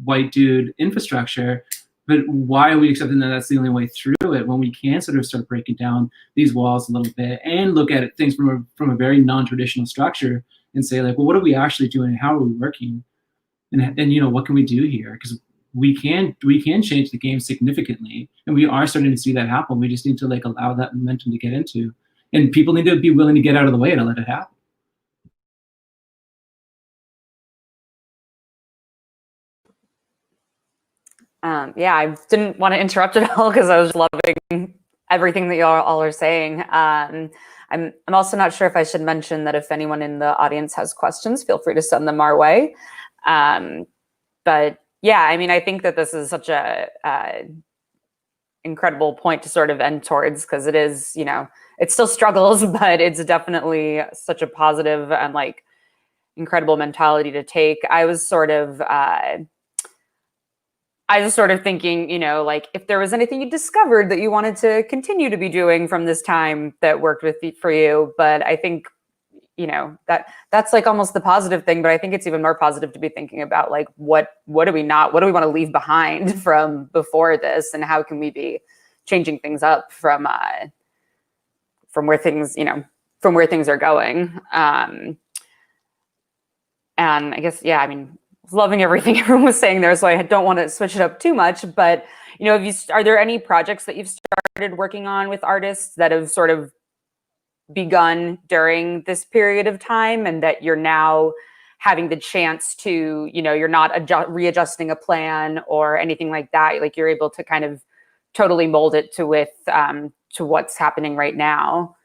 white dude infrastructure. But why are we accepting that that's the only way through it when we can sort of start breaking down these walls a little bit and look at things from a very non-traditional structure and say like, well, what are we actually doing? How are we working? And you know, what can we do here? Because we can change the game significantly, and we are starting to see that happen. We just need to like allow that momentum to get into, and people need to be willing to get out of the way to let it happen. Yeah, I didn't want to interrupt at all because I was loving everything that y'all all are saying. I'm also not sure if I should mention that if anyone in the audience has questions, feel free to send them our way. But yeah, I mean, I think that this is such a incredible point to sort of end towards, because it is, you know, it still struggles, but it's definitely such a positive and like incredible mentality to take. I was sort of thinking, you know, like if there was anything you discovered that you wanted to continue to be doing from this time that worked for you. But I think, you know, that's like almost the positive thing, but I think it's even more positive to be thinking about like, what do we want to leave behind from before this, and how can we be changing things up from where things, you know, from where things are going. And I guess, yeah, I mean, loving everything everyone was saying there, so I don't want to switch it up too much. But you know, are there any projects that you've started working on with artists that have sort of begun during this period of time, and that you're now having the chance to, you know, you're not readjusting a plan or anything like that, like you're able to kind of totally mold it to what's happening right now?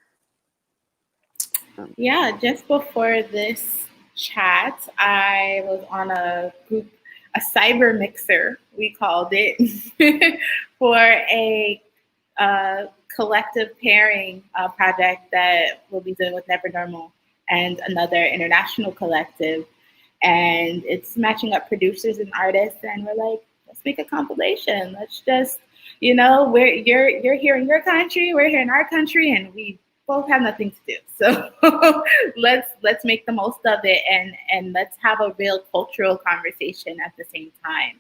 Yeah, just before this chat, I was on a cyber mixer, we called it, for a collective pairing project that we'll be doing with Never Normal and another international collective. And it's matching up producers and artists, and we're like, let's make a compilation. Let's just, you know, you're here in your country, we're here in our country, and we both have nothing to do. So let's make the most of it, and let's have a real cultural conversation at the same time.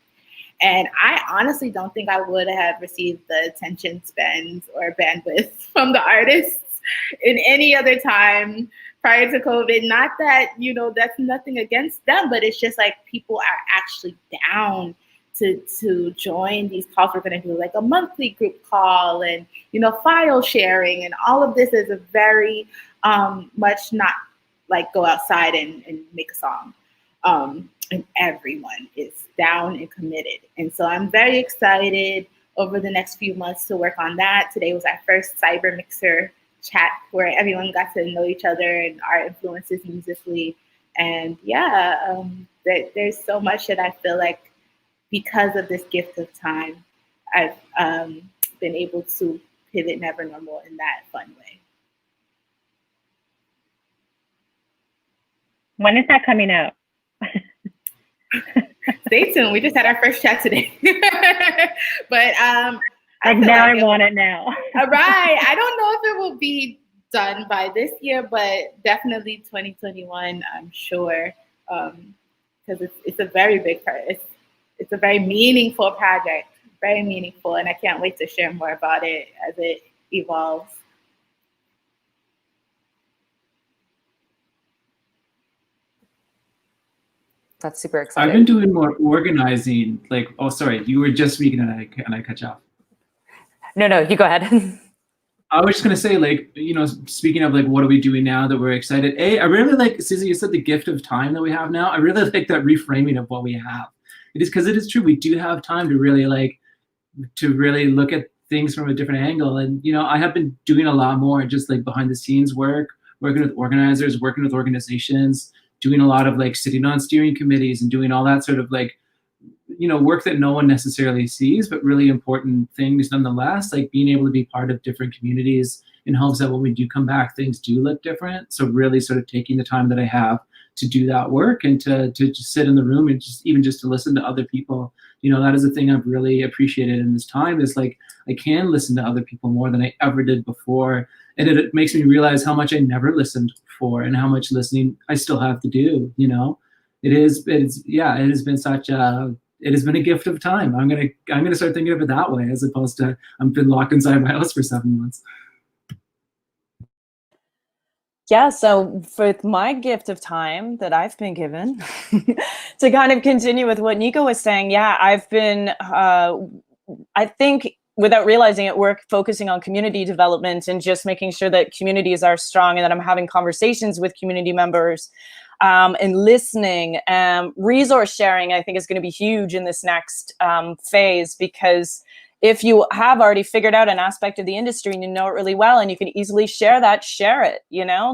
And I honestly don't think I would have received the attention spans or bandwidth from the artists in any other time prior to COVID. Not that, you know, that's nothing against them, but it's just like people are actually down to join these calls. We're going to do like a monthly group call and, you know, file sharing, and all of this is a very much not like go outside and make a song. And everyone is down and committed. And so I'm very excited over the next few months to work on that. Today was our first cyber mixer chat where everyone got to know each other and our influences musically. And yeah, there's so much that I feel like, because of this gift of time, I've been able to pivot Never Normal in that fun way. When is that coming out? Stay tuned. We just had our first chat today. But like now I want it now. All right. I don't know if it will be done by this year, but definitely 2021, I'm sure. Because it's a very big project. It's a very meaningful project, very meaningful, and I can't wait to share more about it as it evolves. That's super exciting. I've been doing more organizing. Like, oh, sorry, you were just speaking and I cut you off. No, you go ahead. I was just gonna say, like, you know, speaking of like, what are we doing now that we're excited? I really like, Susie, you said the gift of time that we have now. I really like that reframing of what we have. It is, because it is true. We do have time to really look at things from a different angle. And, you know, I have been doing a lot more just like behind the scenes work, working with organizers, working with organizations, doing a lot of like sitting on steering committees and doing all that sort of like, you know, work that no one necessarily sees, but really important things nonetheless, like being able to be part of different communities in hopes that when we do come back, things do look different. So really sort of taking the time that I have to do that work and to just sit in the room and just to listen to other people. That is the thing I've really appreciated in this time, is like I can listen to other people more than I ever did before. And it makes me realize how much I never listened before and how much listening I still have to do. It has been it has been a gift of time. I'm gonna start thinking of it that way, as opposed to I've been locked inside my house for 7 months. Yeah, so for my gift of time that I've been given, to kind of continue with what Nico was saying, yeah, I've been, I think, without realizing it, focusing on community development and just making sure that communities are strong and that I'm having conversations with community members and listening. Resource sharing, I think, is going to be huge in this next phase, because if you have already figured out an aspect of the industry and you know it really well and you can easily share that, share it.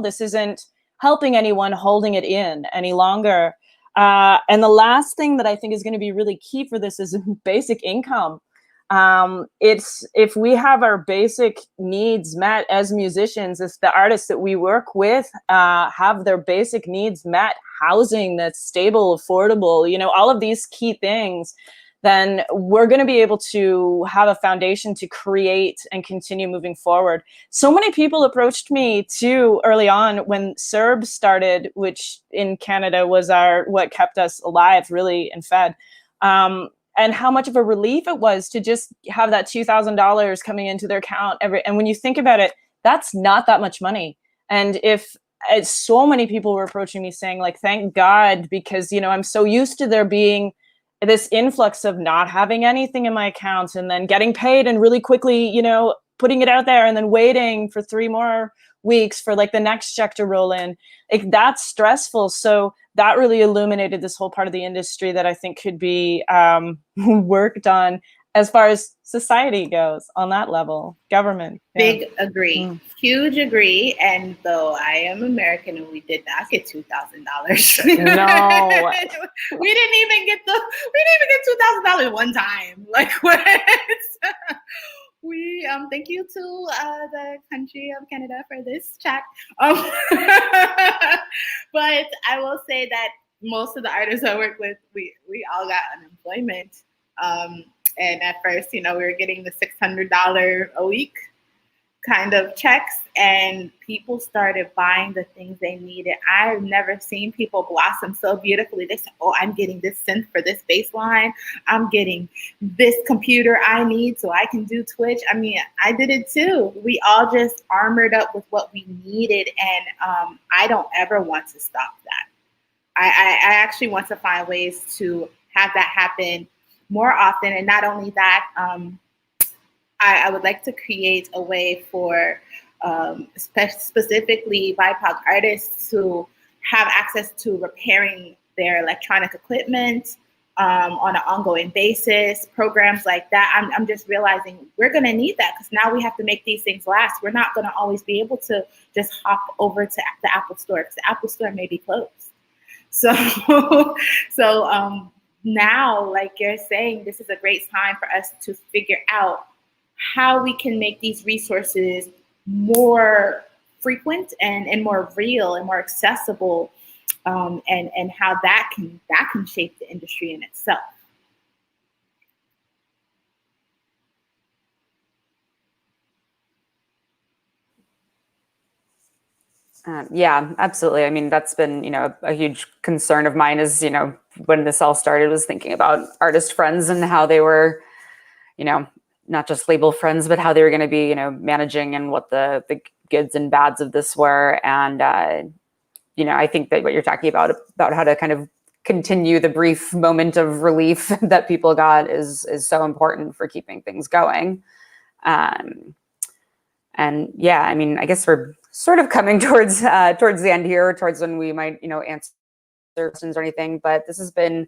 This isn't helping anyone holding it in any longer. And the last thing that I think is going to be really key for this is basic income. If we have our basic needs met as musicians, if the artists that we work with have their basic needs met, housing that's stable, affordable, all of these key things, then we're going to be able to have a foundation to create and continue moving forward. So many people approached me too early on when CERB started, which in Canada was what kept us alive, really, and fed. And how much of a relief it was to just have that $2,000 coming into their account and when you think about it, that's not that much money. And so many people were approaching me saying, like, thank God, because, I'm so used to there being this influx of not having anything in my account and then getting paid and really quickly, putting it out there and then waiting for 3 more weeks for like the next check to roll in. That's stressful. So that really illuminated this whole part of the industry that I think could be worked on as far as society goes on that level, government. Yeah. Big agree, huge agree. And though I am American and we did not get $2,000. No, we didn't even get $2,000 one time. Like what? We thank you to the country of Canada for this check. But I will say that most of the artists I work with, we all got unemployment. And at first, we were getting the $600 a week kind of checks, and people started buying the things they needed. I've never seen people blossom so beautifully. They said, oh, I'm getting this synth for this bass line. I'm getting this computer I need so I can do Twitch. I mean, I did it too. We all just armored up with what we needed, and I don't ever want to stop that. I actually want to find ways to have that happen more often. And not only that, I would like to create a way for specifically BIPOC artists to have access to repairing their electronic equipment on an ongoing basis, programs like that. I'm just realizing we're going to need that, because now we have to make these things last. We're not going to always be able to just hop over to the Apple Store, because the Apple Store may be closed. So now, like you're saying, this is a great time for us to figure out how we can make these resources more frequent and more real and more accessible, and how that can shape the industry in itself. Yeah, absolutely. I mean, that's been, a huge concern of mine is, when this all started, was thinking about artist friends and how they were, not just label friends, but how they were going to be, managing and what the goods and bads of this were. And, I think that what you're talking about how to kind of continue the brief moment of relief that people got is so important for keeping things going. And yeah, I mean, I guess we're sort of coming towards the end here, towards when we might, answer questions or anything. But this has been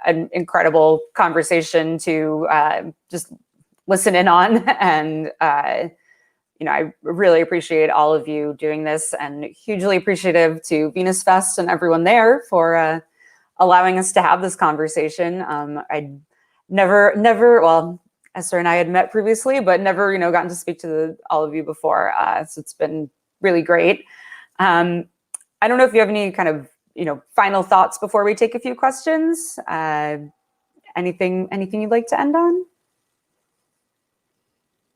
an incredible conversation to just listen in on, and I really appreciate all of you doing this, and hugely appreciative to Venus Fest and everyone there for allowing us to have this conversation. I never, well, Esra and I had met previously, but never, gotten to speak to all of you before. So it's been really great. I don't know if you have any kind of final thoughts before we take a few questions? Anything you'd like to end on?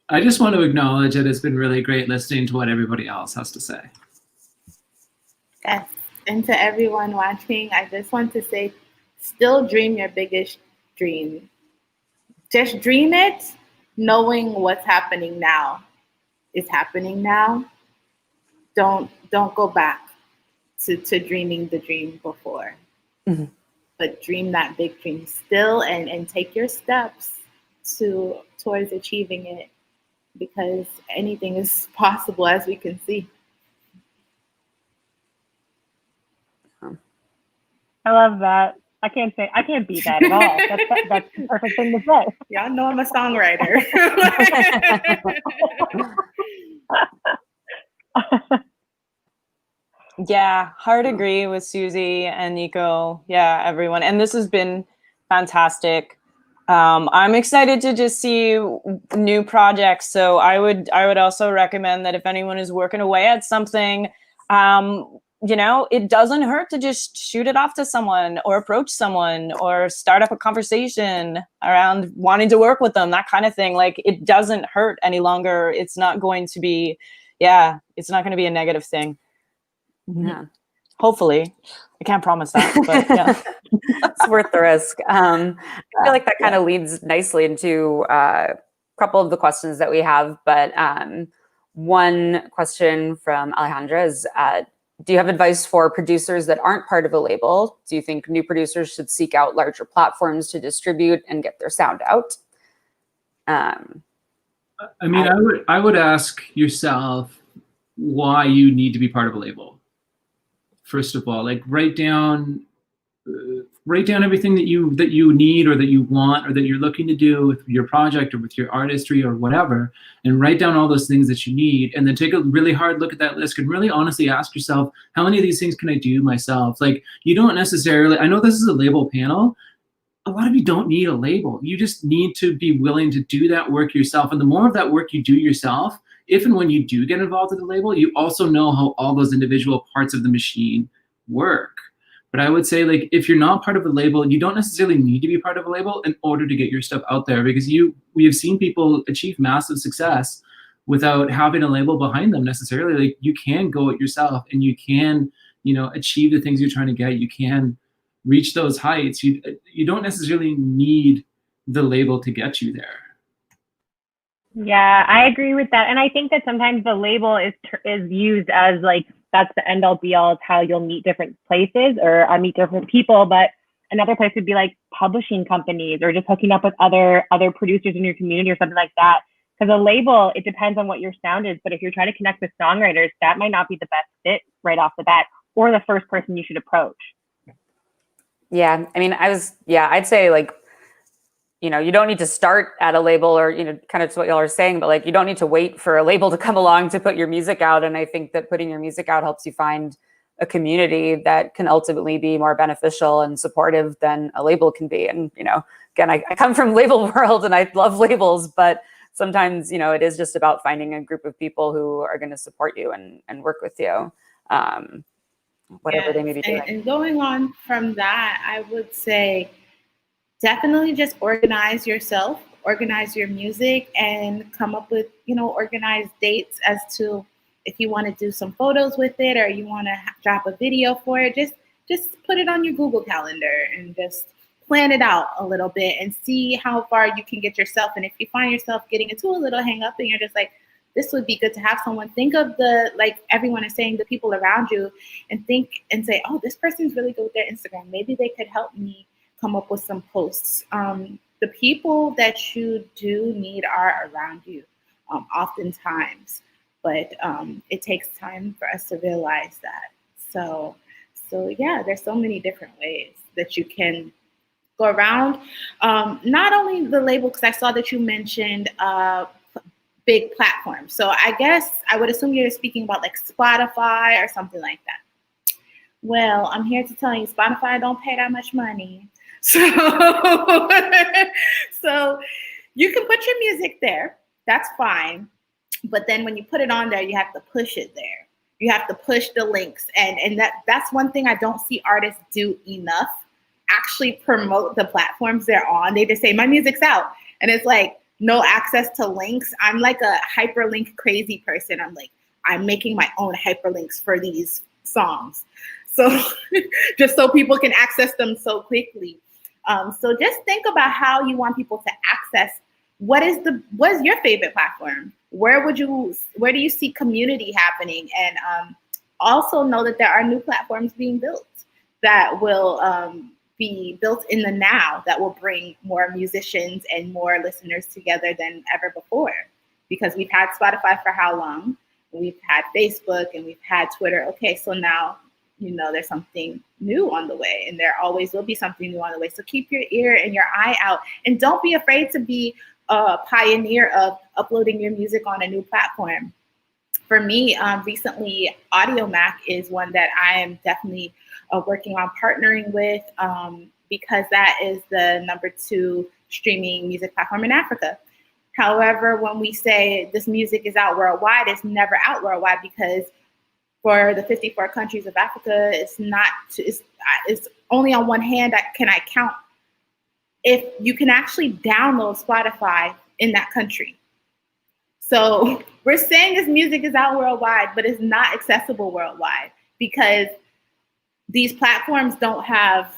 I just want to acknowledge that it's been really great listening to what everybody else has to say. Yes. And to everyone watching, I just want to say, still dream your biggest dream. Just dream it, knowing what's happening now is happening now. Don't go back to dreaming the dream before. Mm-hmm. But dream that big dream still, and take your steps towards achieving it, because anything is possible, as we can see. I love that. I can't beat that at all. That's the perfect thing to say. Y'all know I'm a songwriter. Yeah, hard agree with Susie and Niko. Yeah, everyone. And this has been fantastic. I'm excited to just see new projects. So I would also recommend that if anyone is working away at something, it doesn't hurt to just shoot it off to someone or approach someone or start up a conversation around wanting to work with them, that kind of thing. Like, it doesn't hurt any longer. It's not going to be, it's not going to be a negative thing. Yeah. Hopefully. I can't promise that, but yeah. It's worth the risk. I feel like that kind of leads nicely into a couple of the questions that we have. But one question from Alejandra is, do you have advice for producers that aren't part of a label? Do you think new producers should seek out larger platforms to distribute and get their sound out? I would ask yourself why you need to be part of a label. First of all, like write down everything that you need or that you want or that you're looking to do with your project or with your artistry or whatever, and write down all those things that you need, and then take a really hard look at that list and really honestly ask yourself, how many of these things can I do myself? Like, you don't necessarily, I know this is a label panel, a lot of you don't need a label. You just need to be willing to do that work yourself. And the more of that work you do yourself, if and when you do get involved with the label, you also know how all those individual parts of the machine work. But I would say, like, if you're not part of a label, you don't necessarily need to be part of a label in order to get your stuff out there, because we have seen people achieve massive success without having a label behind them necessarily. Like, you can go it yourself, and you can, achieve the things you're trying to get. You can reach those heights. You don't necessarily need the label to get you there. Yeah, I agree with that. And I think that sometimes the label is used as like, that's the end all be all. It's how you'll meet different places or meet different people. But another place would be like publishing companies or just hooking up with other producers in your community or something like that. Because a label, it depends on what your sound is. But if you're trying to connect with songwriters, that might not be the best fit right off the bat or the first person you should approach. Yeah, I mean, I'd say, like, you don't need to start at a label or, kind of what y'all are saying, but like, you don't need to wait for a label to come along to put your music out. And I think that putting your music out helps you find a community that can ultimately be more beneficial and supportive than a label can be. And, again, I come from label world and I love labels, but sometimes, it is just about finding a group of people who are going to support you and work with you, whatever they may be doing. And going on from that, I would say, definitely just organize yourself, organize your music, and come up with, organized dates as to if you want to do some photos with it or you want to drop a video for it. Just put it on your Google Calendar and just plan it out a little bit and see how far you can get yourself. And if you find yourself getting into a little hang up and you're just like, this would be good to have someone, think of like everyone is saying, the people around you, and think and say, oh, this person's really good with their Instagram. Maybe they could help me come up with some posts. The people that you do need are around you oftentimes, but it takes time for us to realize that. So yeah, there's so many different ways that you can go around. Not only the label, because I saw that you mentioned big platforms. So I guess I would assume you're speaking about like Spotify or something like that. Well, I'm here to tell you, Spotify don't pay that much money. So you can put your music there. That's fine. But then when you put it on there, you have to push it there. You have to push the links. And that's one thing I don't see artists do enough, actually promote the platforms they're on. They just say, my music's out. And it's like, no access to links. I'm like a hyperlink crazy person. I'm making my own hyperlinks for these songs. So just so people can access them so quickly. So just think about how you want people to access. What is your favorite platform? Where do you see community happening? And also know that there are new platforms being built that will be built in the now, that will bring more musicians and more listeners together than ever before. Because we've had Spotify for how long? We've had Facebook and we've had Twitter. Okay, so now, there's something new on the way, and there always will be something new on the way. So keep your ear and your eye out, and don't be afraid to be a pioneer of uploading your music on a new platform. For me, recently, AudioMac is one that I am definitely working on partnering with, because that is the #2 streaming music platform in Africa. However, when we say this music is out worldwide, it's never out worldwide, because for the 54 countries of Africa, it's only on one hand can I count if you can actually download Spotify in that country. So we're saying this music is out worldwide, but it's not accessible worldwide because these platforms don't have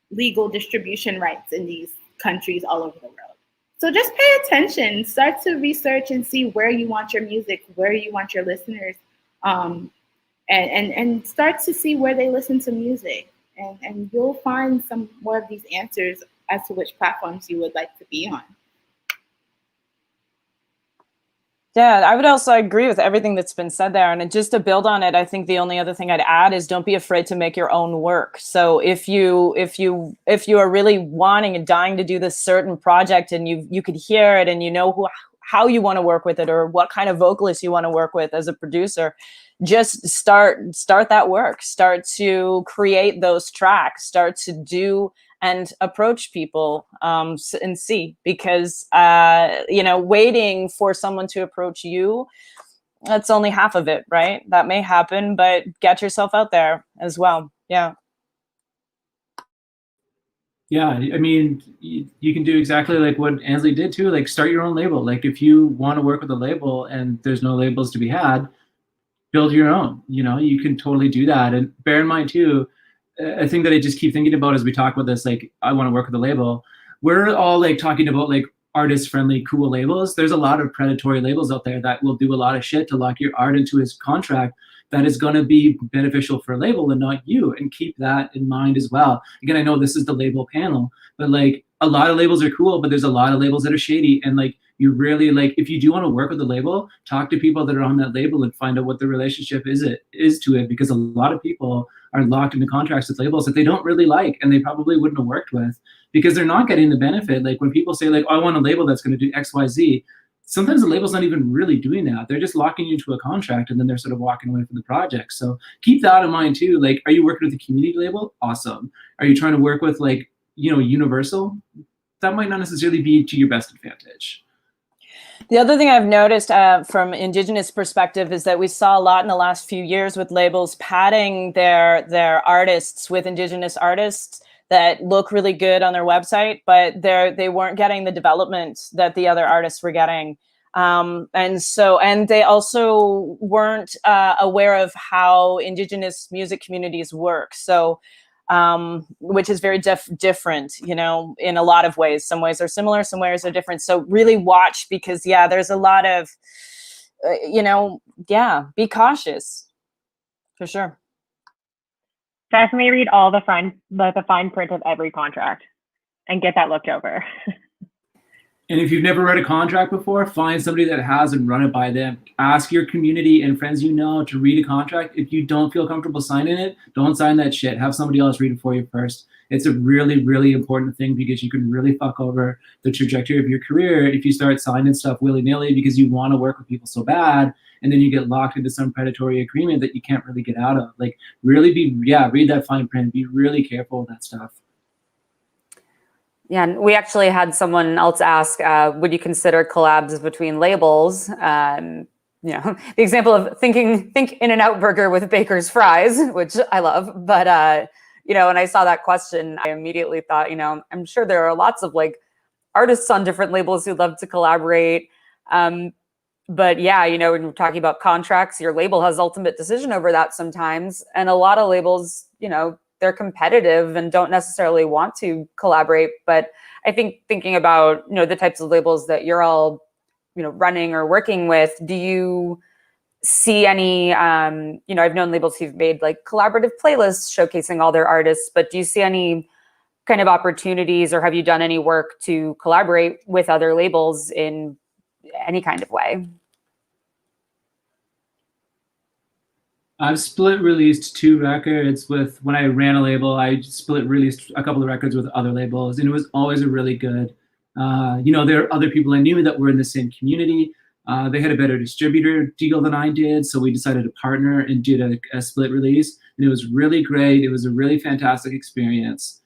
legal distribution rights in these countries all over the world. So just pay attention, start to research and see where you want your music, where you want your listeners, and start to see where they listen to music. And you'll find some more of these answers as to which platforms you would like to be on. Yeah, I would also agree with everything that's been said there. And just to build on it, I think the only other thing I'd add is don't be afraid to make your own work. So if you are really wanting and dying to do this certain project, and you could hear it, and you know how you want to work with it, or what kind of vocalist you want to work with as a producer, just start that work. Start to create those tracks. Start to do and approach people and see, because waiting for someone to approach you, that's only half of it, right? That may happen, but get yourself out there as well. Yeah. Yeah, I mean, you can do exactly like what Ansley did too. Like, start your own label. Like, if you want to work with a label and there's no labels to be had, build your own. You can totally do that. And bear in mind too, a thing that I just keep thinking about as we talk about this, like, I want to work with a label. We're all like talking about like artist-friendly, cool labels. There's a lot of predatory labels out there that will do a lot of shit to lock your art into his contract that is going to be beneficial for a label and not you. And keep that in mind as well. Again, I know this is the label panel, but like, a lot of labels are cool, but there's a lot of labels that are shady. And like, you really, like, if you do want to work with a label, talk to people that are on that label and find out what the relationship is to it, because a lot of people are locked into contracts with labels that they don't really like, and they probably wouldn't have worked with, because they're not getting the benefit. Like, when people say like, oh, I want a label that's going to do X, Y, Z, sometimes the label's not even really doing that. They're just locking you into a contract, and then they're sort of walking away from the project. So keep that in mind too. Like, are you working with a community label? Awesome. Are you trying to work with like, Universal? That might not necessarily be to your best advantage. The other thing I've noticed from Indigenous perspective is that we saw a lot in the last few years with labels padding their artists with Indigenous artists that look really good on their website, but they weren't getting the development that the other artists were getting. And they also weren't aware of how Indigenous music communities work. So, which is very different, in a lot of ways. Some ways are similar, some ways are different. So really watch, because there's a lot of, be cautious for sure. Definitely read all the fine print of every contract and get that looked over. And if you've never read a contract before, find somebody that has and run it by them. Ask your community and friends to read a contract. If you don't feel comfortable signing it, don't sign that shit. Have somebody else read it for you first. It's a really, really important thing, because you can really fuck over the trajectory of your career if you start signing stuff willy-nilly because you want to work with people so bad, and then you get locked into some predatory agreement that you can't really get out of. Like, really read that fine print. Be really careful with that stuff. Yeah, and we actually had someone else ask, would you consider collabs between labels? the example of think In-N-Out burger with Baker's fries, which I love. But, when I saw that question, I immediately thought, I'm sure there are lots of like artists on different labels who'd love to collaborate. But yeah, when we're talking about contracts, your label has ultimate decision over that sometimes. And a lot of labels, they're competitive and don't necessarily want to collaborate. But I think thinking about, the types of labels that you're all, running or working with, do you see any, I've known labels who've made like collaborative playlists showcasing all their artists, but do you see any kind of opportunities or have you done any work to collaborate with other labels in any kind of way? I've split released 2 records when I ran a label. I split released a couple of records with other labels, and it was always a really good. There are other people I knew that were in the same community. They had a better distributor deal than I did, so we decided to partner and did a split release, and it was really great. It was a really fantastic experience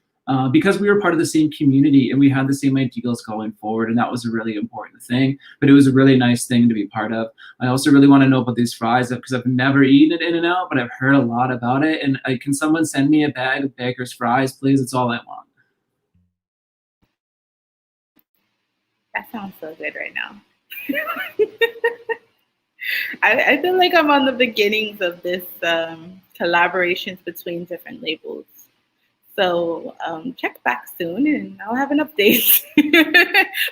because we were part of the same community and we had the same ideals going forward, and that was a really important thing. But it was a really nice thing to be part of. I also really want to know about these fries because I've never eaten it In-N-Out, but I've heard a lot about it. And can someone send me a bag of Baker's fries, please? It's all I want. That sounds so good right now. I feel like I'm on the beginnings of this collaborations between different labels. So check back soon and I'll have an update.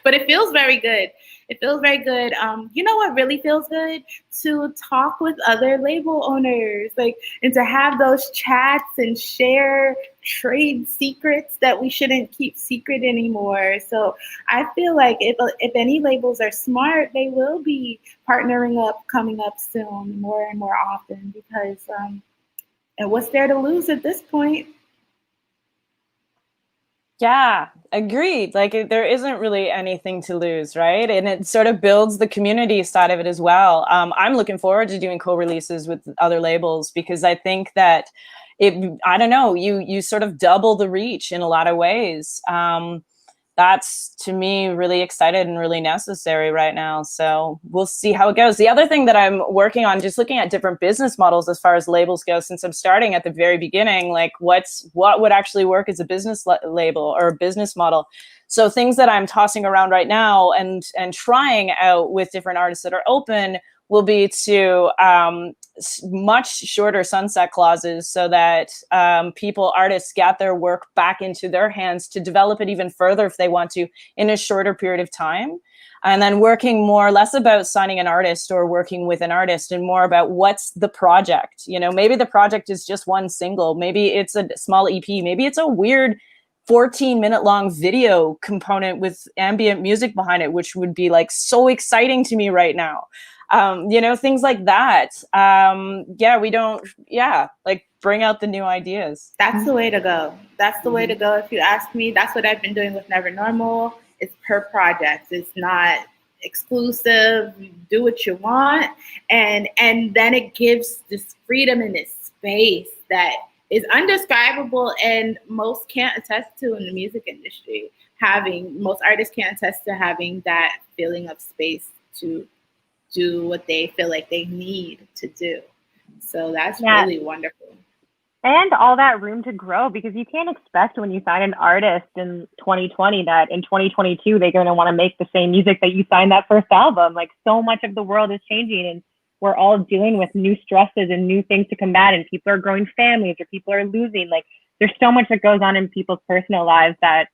But it feels very good. It feels very good. You know what really feels good? To talk with other label owners, and to have those chats and share trade secrets that we shouldn't keep secret anymore. So I feel like if any labels are smart, they will be partnering up, coming up soon, more and more often, because and what's there to lose at this point? Yeah, agreed. There isn't really anything to lose, right? And it sort of builds the community side of it as well. I'm looking forward to doing co-releases with other labels because I think that I don't know, you sort of double the reach in a lot of ways. That's, to me, really excited and really necessary right now. So we'll see how it goes. The other thing that I'm working on, just looking at different business models as far as labels go, since I'm starting at the very beginning, what would actually work as a business label or a business model. So things that I'm tossing around right now and trying out with different artists that are open will be to much shorter sunset clauses so that artists get their work back into their hands to develop it even further if they want to in a shorter period of time. And then working less about signing an artist or working with an artist and more about what's the project. Maybe the project is just one single. Maybe it's a small EP. Maybe it's a weird 14-minute long video component with ambient music behind it, which would be so exciting to me right now. Things like that. Bring out the new ideas. That's the way to go. That's the way to go. If you ask me, that's what I've been doing with Never Normal. It's per project. It's not exclusive. You do what you want. And then it gives this freedom and this space that is undescribable and most can't attest to in the music industry. Most artists can't attest to having that feeling of space to do what they feel like they need to do. So that's really wonderful. And all that room to grow, because you can't expect when you sign an artist in 2020 that in 2022 they're going to want to make the same music that you signed that first album. So much of the world is changing and we're all dealing with new stresses and new things to combat, and people are growing families or people are losing. There's so much that goes on in people's personal lives that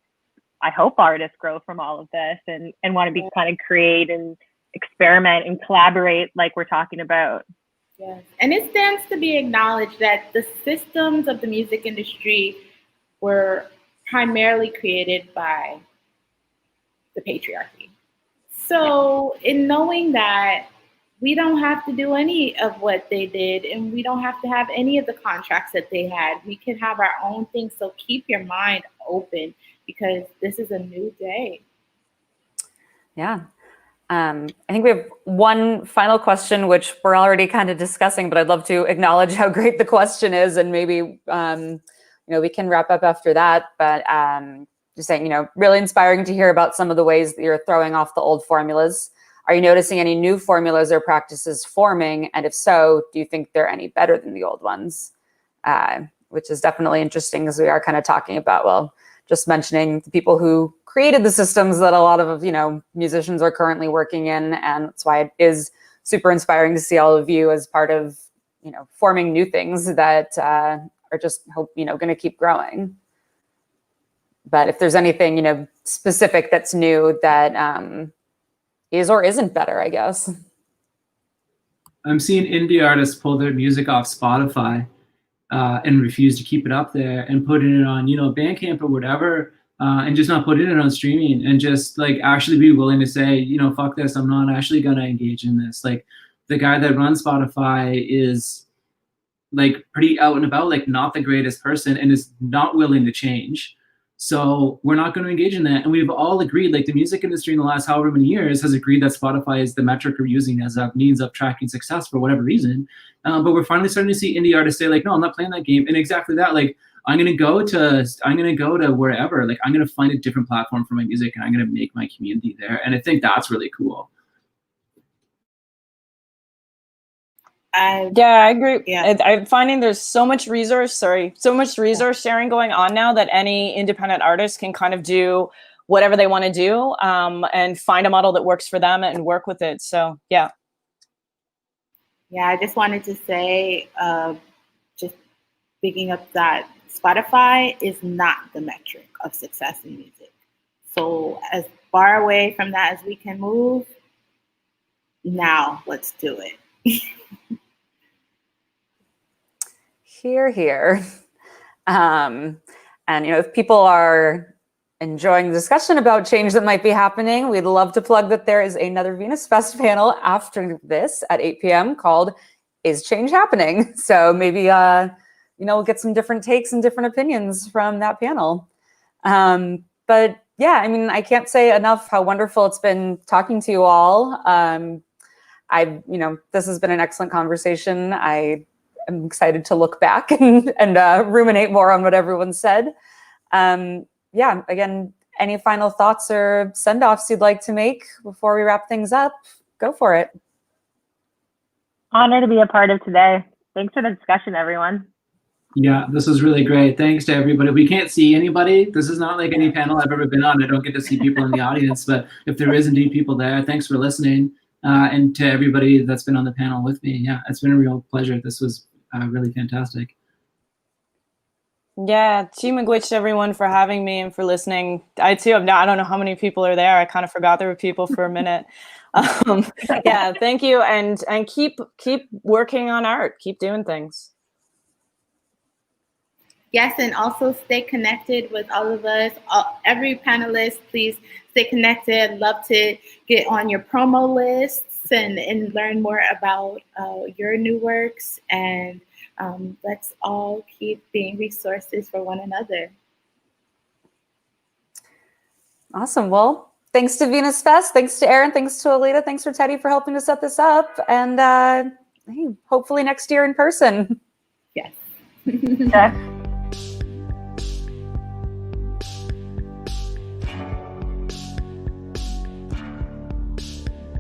I hope artists grow from all of this and want to be kind of create and experiment and collaborate like we're talking about. Yes, and it stands to be acknowledged that the systems of the music industry were primarily created by the patriarchy. So in knowing that, we don't have to do any of what they did, and we don't have to have any of the contracts that they had. We can have our own thing. So keep your mind open because this is a new day. Yeah. I think we have one final question, which we're already kind of discussing, but I'd love to acknowledge how great the question is, and maybe we can wrap up after that. But just saying, really inspiring to hear about some of the ways that you're throwing off the old formulas. Are you noticing any new formulas or practices forming? And if so, do you think they're any better than the old ones? Which is definitely interesting, because we are kind of talking about, well, just mentioning the people who created the systems that a lot of, musicians are currently working in. And that's why it is super inspiring to see all of you as part of, forming new things that are just, going to keep growing. But if there's anything, specific that's new that is or isn't better, I guess. I'm seeing indie artists pull their music off Spotify and refuse to keep it up there and putting it on, Bandcamp or whatever, and just not putting it on streaming, and just like actually be willing to say, fuck this, I'm not actually gonna engage in this. Like the guy that runs Spotify is like pretty out and about, like not the greatest person, and is not willing to change. So we're not going to engage in that. And we've all agreed, like the music industry in the last however many years has agreed that Spotify is the metric we're using as a means of tracking success for whatever reason. But we're finally starting to see indie artists say like, no, I'm not playing that game. And exactly that, like, I'm going to go to wherever, like I'm going to find a different platform for my music, and I'm going to make my community there. And I think that's really cool. Yeah, I agree. Yeah. I'm finding there's so much resource sharing going on now that any independent artist can kind of do whatever they want to do, and find a model that works for them and work with it. So, yeah. Yeah, I just wanted to say, just picking up that Spotify is not the metric of success in music. So as far away from that as we can move, now let's do it. Hear. And if people are enjoying the discussion about change that might be happening, we'd love to plug that there is another Venus Fest panel after this at 8 p.m. called Is Change Happening? So maybe we'll get some different takes and different opinions from that panel. But yeah, I can't say enough how wonderful it's been talking to you all. This has been an excellent conversation. I'm excited to look back and ruminate more on what everyone said. Again, any final thoughts or send-offs you'd like to make before we wrap things up? Go for it. Honor to be a part of today. Thanks for the discussion, everyone. Yeah, this was really great. Thanks to everybody. We can't see anybody. This is not like any panel I've ever been on. I don't get to see people in the audience, but if there is indeed people there, thanks for listening. And to everybody that's been on the panel with me. Yeah, it's been a real pleasure. This was really fantastic. Yeah, Chimagwich, everyone, for having me and for listening. I don't know how many people are there. I kind of forgot there were people for a minute. Yeah, thank you, and keep working on art. Keep doing things. Yes, and also stay connected with all of us. Every panelist, please stay connected. Love to get on your promo lists and learn more about your new works. And let's all keep being resources for one another. Awesome. Well, thanks to Venus Fest. Thanks to Aaron. Thanks to Alita. Thanks for Teddy for helping to set this up. And hey, hopefully next year in person. Yes. Yes.